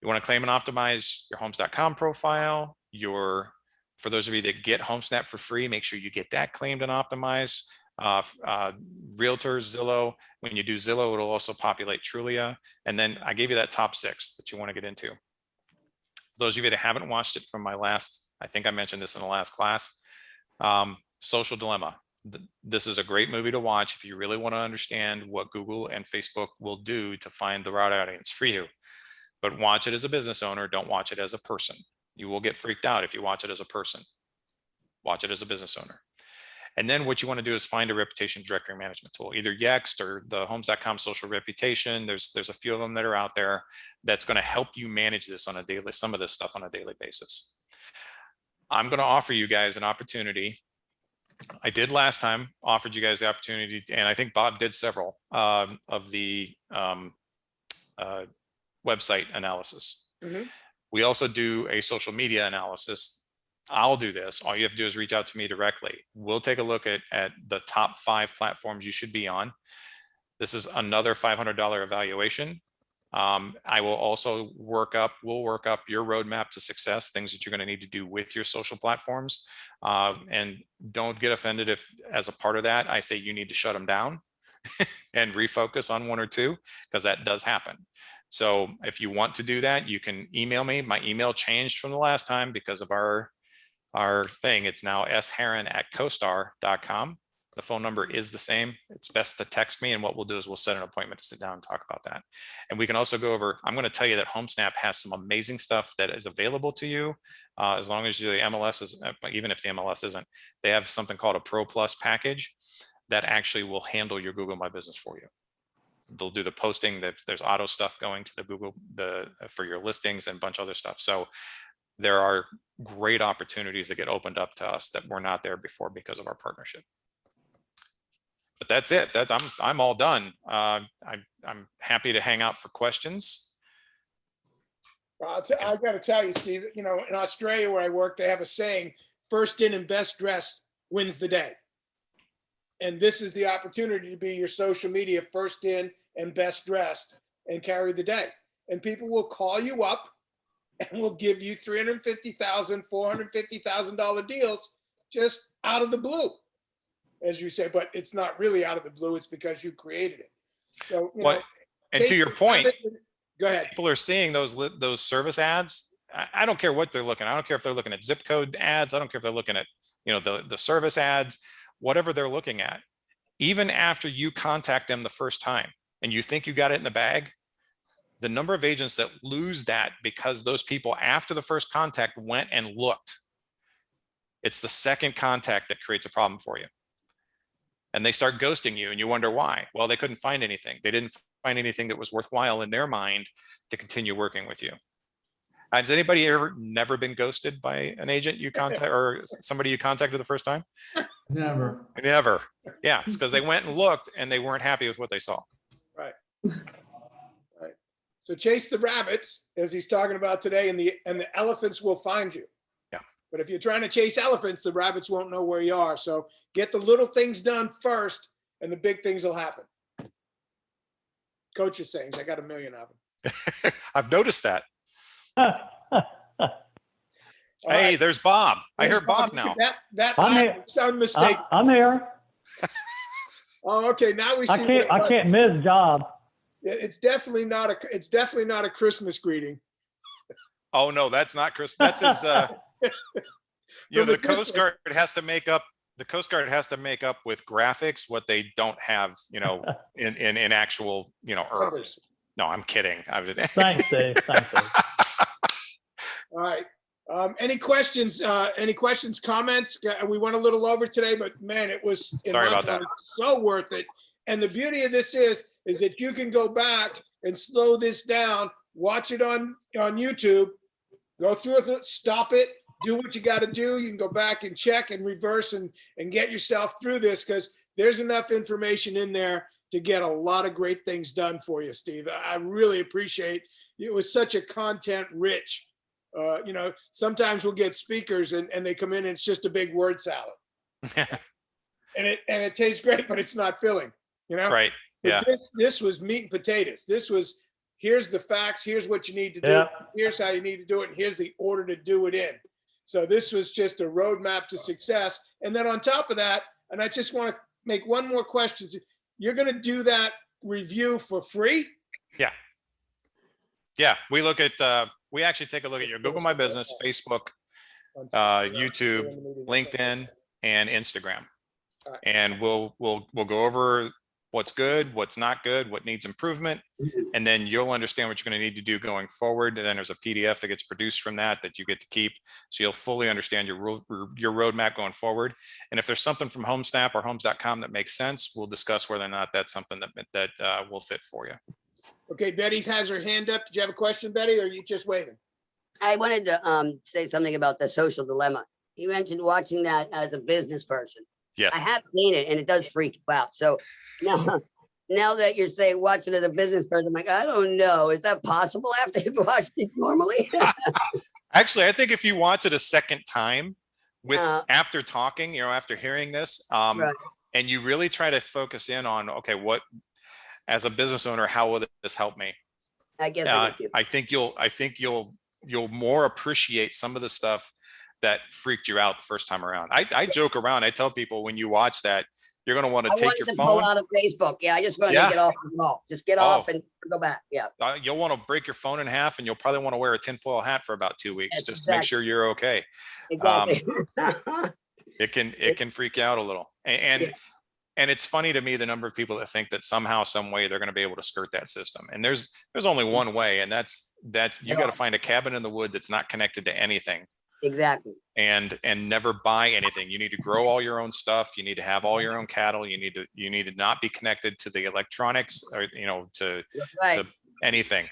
You want to claim and optimize your homes.com profile. For those of you that get Homesnap for free, make sure you get that claimed and optimized. Realtors, Zillow. When you do Zillow, it'll also populate Trulia. And then I gave you that top 6 that you want to get into. For those of you that haven't watched it from my last, I think I mentioned this in the last class, Social Dilemma. This is a great movie to watch if you really want to understand what Google and Facebook will do to find the right audience for you. But watch it as a business owner. Don't watch it as a person. You will get freaked out if you watch it as a person. Watch it as a business owner. And then what you want to do is find a reputation directory management tool, either Yext or the homes.com social reputation. There's a few of them that are out there that's going to help you manage this on a daily, some of this stuff on a daily basis. I'm going to offer you guys an opportunity. I did last time, offered you guys the opportunity, and I think Bob did several of the website analysis. Mm-hmm. We also do a social media analysis. I'll do this. All you have to do is reach out to me directly. We'll take a look at the top 5 platforms you should be on. This is another $500 evaluation. I will also work up your roadmap to success, things that you're going to need to do with your social platforms. And don't get offended if, as a part of that, I say you need to shut them down and refocus on 1 or 2, because that does happen. So if you want to do that, you can email me. My email changed from the last time because of our thing. It's now sherron@costar.com. The phone number is the same. It's best to text me, and what we'll do is we'll set an appointment to sit down and talk about that. And we can also go over, I'm going to tell you that Homesnap has some amazing stuff that is available to you. As long as the MLS is, even if the MLS isn't, they have something called a Pro Plus package that actually will handle your Google My Business for you. They'll do the posting, there's auto stuff going to the Google, for your listings and a bunch of other stuff. So there are great opportunities that get opened up to us that were not there before because of our partnership. But that's it. I'm all done. I'm happy to hang out for questions. I got to tell you, Steve, you know, in Australia where I work, they have a saying, first in and best dressed wins the day. And this is the opportunity to be your social media first in and best dressed and carry the day. And people will call you up and will give you $350,000, $450,000 deals just out of the blue, as you say, but it's not really out of the blue. It's because you created it. So, you know, and to your point, go ahead. People are seeing those service ads. I don't care what they're looking. I don't care if they're looking at zip code ads. I don't care if they're looking at, you know, the service ads, whatever they're looking at. Even after you contact them the first time and you think you got it in the bag, the number of agents that lose that because those people after the first contact went and looked, it's the second contact that creates a problem for you. And they start ghosting you and you wonder why. Well, they couldn't find anything. They didn't find anything that was worthwhile in their mind to continue working with you. Has anybody ever never been ghosted by an agent you contact or somebody you contacted the first time? Never. Never. Yeah, it's because they went and looked and they weren't happy with what they saw. Right. Right. So chase the rabbits, as he's talking about today, and the elephants will find you. Yeah. But if you're trying to chase elephants, the rabbits won't know where you are. So get the little things done first, and the big things will happen. Coach is saying, I got a million of them. I've noticed that. All Hey, right. there's Bob. I There's heard Bob now. That I'm laugh here. is unmistakable. I'm here. Oh, okay. Now we see. I can't miss job. It's definitely not a Christmas greeting. Oh no, that's not Chris. That's his. You know, the Coast Guard has to make up. The Coast Guard has to make up with graphics what they don't have. You know, in actual. You know, Numbers. No, I'm kidding. Thanks, Dave. Thanks, Dave. All right. Any questions? Comments? We went a little over today, but man, it was Sorry about that. So worth it. And the beauty of this is that you can go back and slow this down, watch it on YouTube, go through it, stop it, do what you got to do. You can go back and check and reverse and get yourself through this, because there's enough information in there to get a lot of great things done for you, Steve. I really appreciate it. It was such a content rich. You know, sometimes we'll get speakers and they come in and it's just a big word salad. and it tastes great, but it's not filling, you know? Right. Yeah. But this was meat and potatoes. This was, here's the facts, here's what you need to do, Yeah. here's how you need to do it, and here's the order to do it in. So this was just a roadmap to success. And then on top of that, and I just want to make one more question. You're going to do that review for free? Yeah. Yeah. We look at, we actually take a look at your Google My Business, Facebook, YouTube, LinkedIn, and Instagram. And we'll go over what's good, what's not good, what needs improvement, and then you'll understand what you're going to need to do going forward. And then there's a PDF that gets produced from that you get to keep, so you'll fully understand your roadmap going forward. And if there's something from Homesnap or Homes.com that makes sense, we'll discuss whether or not that's something that will fit for you. Okay, Betty has her hand up. Did you have a question, Betty, or are you just waving? I wanted to say something about the social dilemma. You mentioned watching that as a business person. Yes. I have seen it and it does freak you out. So now that you're saying watch it as a business person, I'm like, I don't know. Is that possible after you've watched it normally? Actually, I think if you watch it a second time after talking, after hearing this, Right. and you really try to focus in on, okay, what, as a business owner, how will this help me? I guess I get you. I think you'll more appreciate some of the stuff that freaked you out the first time around. I joke around. I tell people, when you watch that, you're going to want to take your phone. Pull out of Facebook. Yeah, I just want to take it off the wall. Just get off and go back. Yeah. You'll want to break your phone in half, and you'll probably want to wear a tinfoil hat for about 2 weeks, Yes, just to make sure you're okay. Exactly. It can freak you out a little. And And it's funny to me, the number of people that think that somehow, some way they're going to be able to skirt that system. And there's only one way, and that's that you got to find a cabin in the wood that's not connected to anything. Exactly. And never buy anything. You need to grow all your own stuff. You need to have all your own cattle. You need to not be connected to the electronics, or to anything.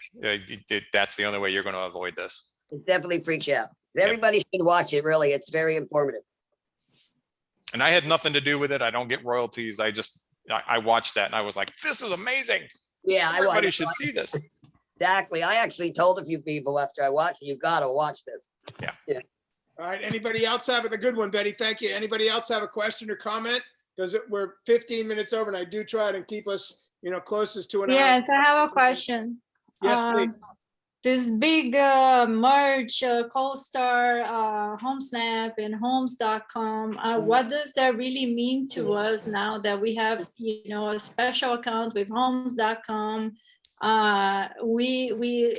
That's the only way you're going to avoid this. It definitely freaks you out. Everybody should watch it. Really, it's very informative. And I had nothing to do with it. I don't get royalties. I watched that and I was like, this is amazing. Yeah, Everybody should see this. Exactly. I actually told a few people after I watched it, you got to watch this. Yeah. All right. Anybody else have a good one, Betty? Thank you. Anybody else have a question or comment? Because we're 15 minutes over, and I do try to keep us, closest to an hour. Yes, I have a question. Yes, please. This big merge, CoStar, Homesnap and Homes.com, what does that really mean to us now that we have, a special account with Homes.com? We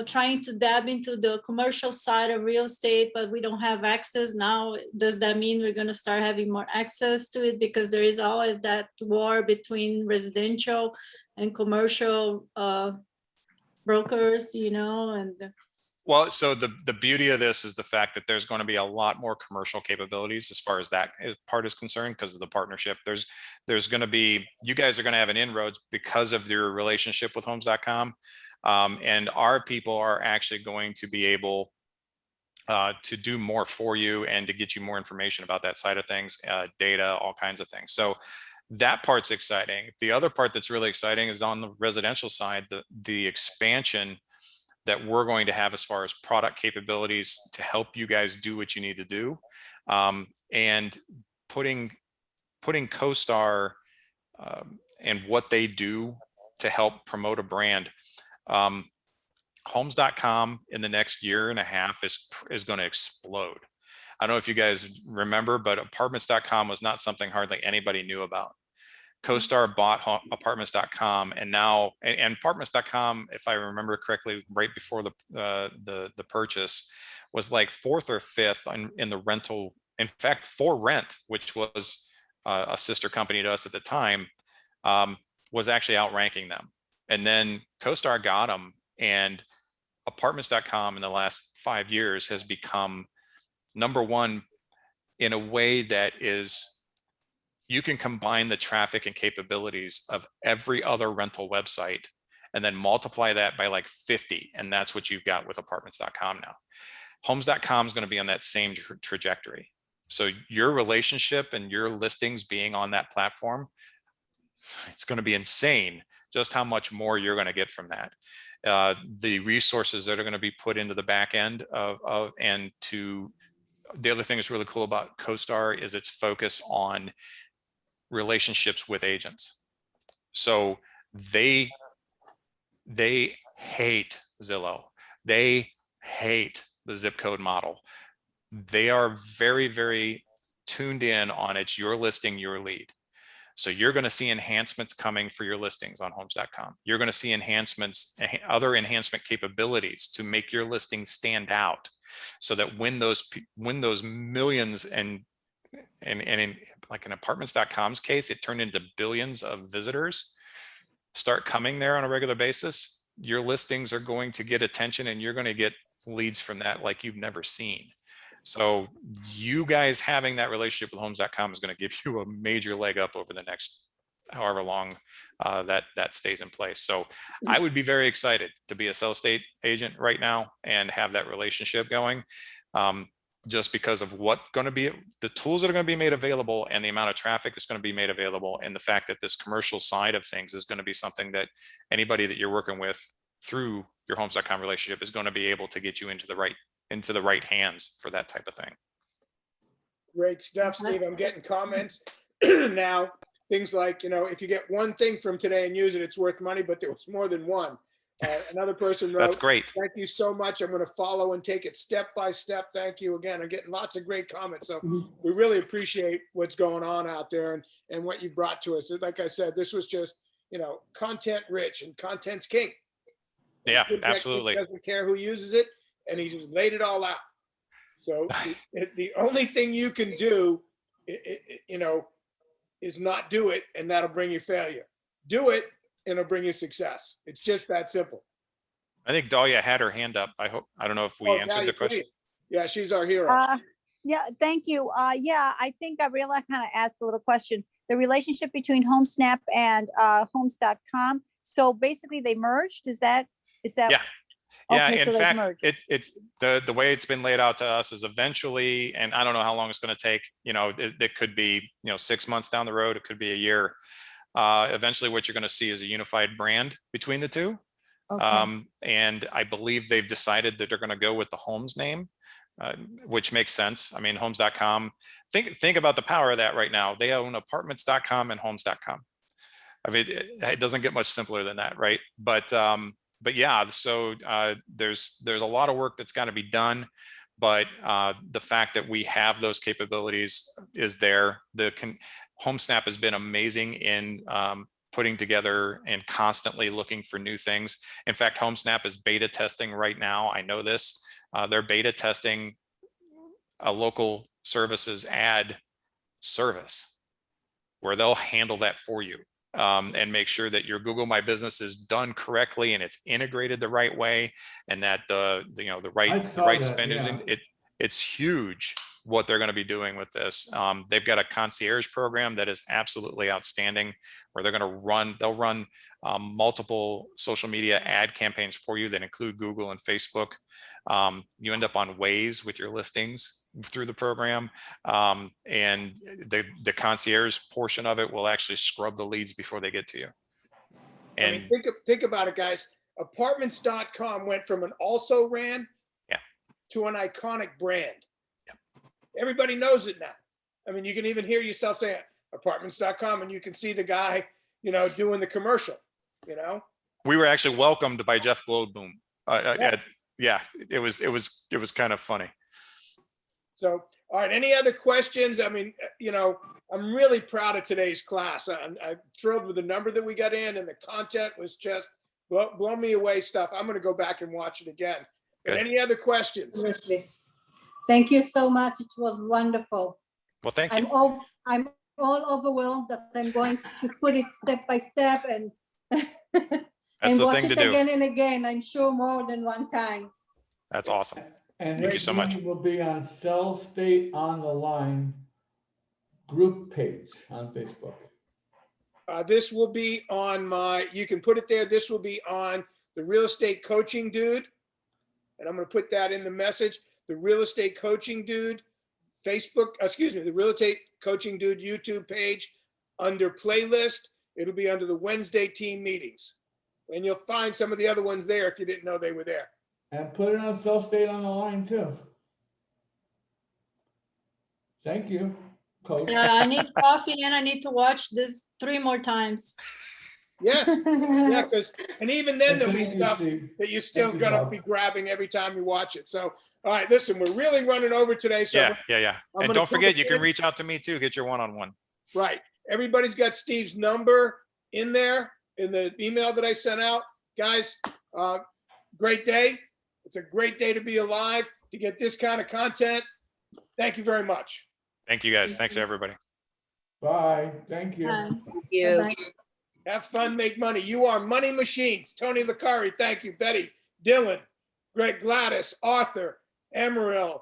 trying to dab into the commercial side of real estate, but we don't have access now. Does that mean we're going to start having more access to it? Because there is always that war between residential and commercial brokers, and Well, so the beauty of this is the fact that there's going to be a lot more commercial capabilities as far as that part is concerned, because of the partnership. There's going to be, you guys are going to have an inroads because of your relationship with Homes.com. And our people are actually going to be able to do more for you and to get you more information about that side of things, data, all kinds of things. So that part's exciting. The other part that's really exciting is on the residential side, the expansion that we're going to have as far as product capabilities to help you guys do what you need to do, and putting CoStar and what they do to help promote a brand. Homes.com in the next year and a half is going to explode. I don't know if you guys remember, but apartments.com was not something hardly anybody knew about. CoStar bought apartments.com, and now, and apartments.com, if I remember correctly, right before the purchase, was like 4th or 5th in the rental. In fact, For Rent, which was a sister company to us at the time, was actually outranking them. And then CoStar got them, and apartments.com in the last 5 years has become #1 in a way that is, you can combine the traffic and capabilities of every other rental website and then multiply that by like 50. And that's what you've got with apartments.com now. Homes.com is going to be on that same trajectory. So your relationship and your listings being on that platform, it's going to be insane just how much more you're going to get from that. The resources that are going to be put into the back end the other thing that's really cool about CoStar is its focus on relationships with agents. So they hate Zillow. They hate the zip code model. They are very, very tuned in on it's your listing, your lead. So you're going to see enhancements coming for your listings on homes.com. You're going to see enhancements, other enhancement capabilities to make your listing stand out, so that when those millions and in like in apartments.com's case, it turned into billions of visitors start coming there on a regular basis, your listings are going to get attention and you're going to get leads from that like you've never seen. So you guys having that relationship with homes.com is going to give you a major leg up over the next however long that stays in place. So I would be very excited to be a sell state agent right now and have that relationship going. Just because of what's going to be the tools that are going to be made available and the amount of traffic that's going to be made available, and the fact that this commercial side of things is going to be something that anybody that you're working with through your homes.com relationship is going to be able to get you into the right hands for that type of thing. Great stuff, Steve. I'm getting comments now. Things like, if you get one thing from today and use it, it's worth money, but there was more than one. Another person wrote, That's great. Thank you so much. I'm going to follow and take it step by step. Thank you again. I'm getting lots of great comments. So we really appreciate what's going on out there and what you brought to us. Like I said, this was just, content rich, and content's king. Yeah, absolutely. He doesn't care who uses it, and he just laid it all out. So the only thing you can do, is not do it, and that'll bring you failure. Do it, and it'll bring you success. It's just that simple. I think Dahlia had her hand up. I don't know if we Oh, answered Talia, the question. please. Yeah, she's our hero. Yeah, thank you. Yeah, I think I realized kind of asked a little question. The relationship between Homesnap and homes.com. So basically they merged, is that? Yeah. Yeah, Okay, so in they've fact, merged. it's the way it's been laid out to us is eventually, and I don't know how long it's going to take, it could be, 6 months down the road, it could be a year. Eventually what you're going to see is a unified brand between the two. Okay. And I believe they've decided that they're going to go with the Homes name, which makes sense. I mean, homes.com, think about the power of that right now. They own apartments.com and homes.com. I mean, it doesn't get much simpler than that, right? But yeah, so there's a lot of work that's got to be done, but the fact that we have those capabilities is there. Homesnap has been amazing in putting together and constantly looking for new things. In fact, Homesnap is beta testing right now. I know this. They're beta testing a local services ad service where they'll handle that for you. And make sure that your Google My Business is done correctly and it's integrated the right way, and that the right spend is in it. It's huge what they're going to be doing with this. They've got a concierge program that is absolutely outstanding, where they'll run multiple social media ad campaigns for you that include Google and Facebook. You end up on Waze with your listings through the program, and the concierge portion of it will actually scrub the leads before they get to you. And I mean, think about it, guys. Apartments.com went from an also ran to an iconic brand. Everybody knows it now. I mean, you can even hear yourself saying apartments.com, and you can see the guy, doing the commercial, We were actually welcomed by Jeff Goldblum. Yeah, it was kind of funny. So, all right, any other questions? I mean, I'm really proud of today's class. I'm thrilled with the number that we got in, and the content was just blow me away stuff. I'm going to go back and watch it again. But any other questions? Thank you so much. It was wonderful. Well, thank you. I'm all overwhelmed that I'm going to put it step by step and and watch it again and again. I'm sure more than one time. That's awesome. And thank you so much. Will be on Cell State on the Line group page on Facebook. This will be on you can put it there. This will be on the Real Estate Coaching Dude. And I'm going to put that in the message. The Real Estate Coaching Dude the Real Estate Coaching Dude YouTube page under playlist. It'll be under the Wednesday team meetings. And you'll find some of the other ones there if you didn't know they were there. And put it on Cell State on the Line too. Thank you, Coach. Yeah, I need coffee and I need to watch this 3 more times. Yes, yeah, and even then there'll be stuff Steve. that you're still gonna be grabbing every time you watch it. So, all right, listen, we're really running over today. So yeah. And don't forget, you can reach out to me too, get your one-on-one. Right. Everybody's got Steve's number in there in the email that I sent out. Guys, great day. It's a great day to be alive, to get this kind of content. Thank you very much. Thank you, guys. Thanks, everybody. Bye. Thank you. Thank you. Bye-bye. Have fun, make money. You are money machines. Tony Licari, thank you. Betty, Dylan, Greg, Gladys, Arthur, Emeril,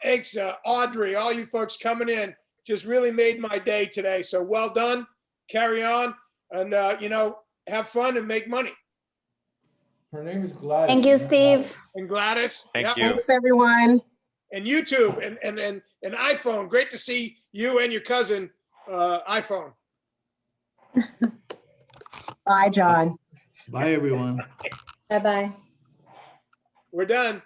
Exa, Audrey, all you folks coming in just really made my day today. So well done. Carry on, and have fun and make money. Her name is Gladys. Thank you, Steve. And Gladys. Thank you. Thanks, everyone. And YouTube and iPhone. Great to see you and your cousin iPhone. Bye, John. Bye, everyone. Bye-bye. We're done.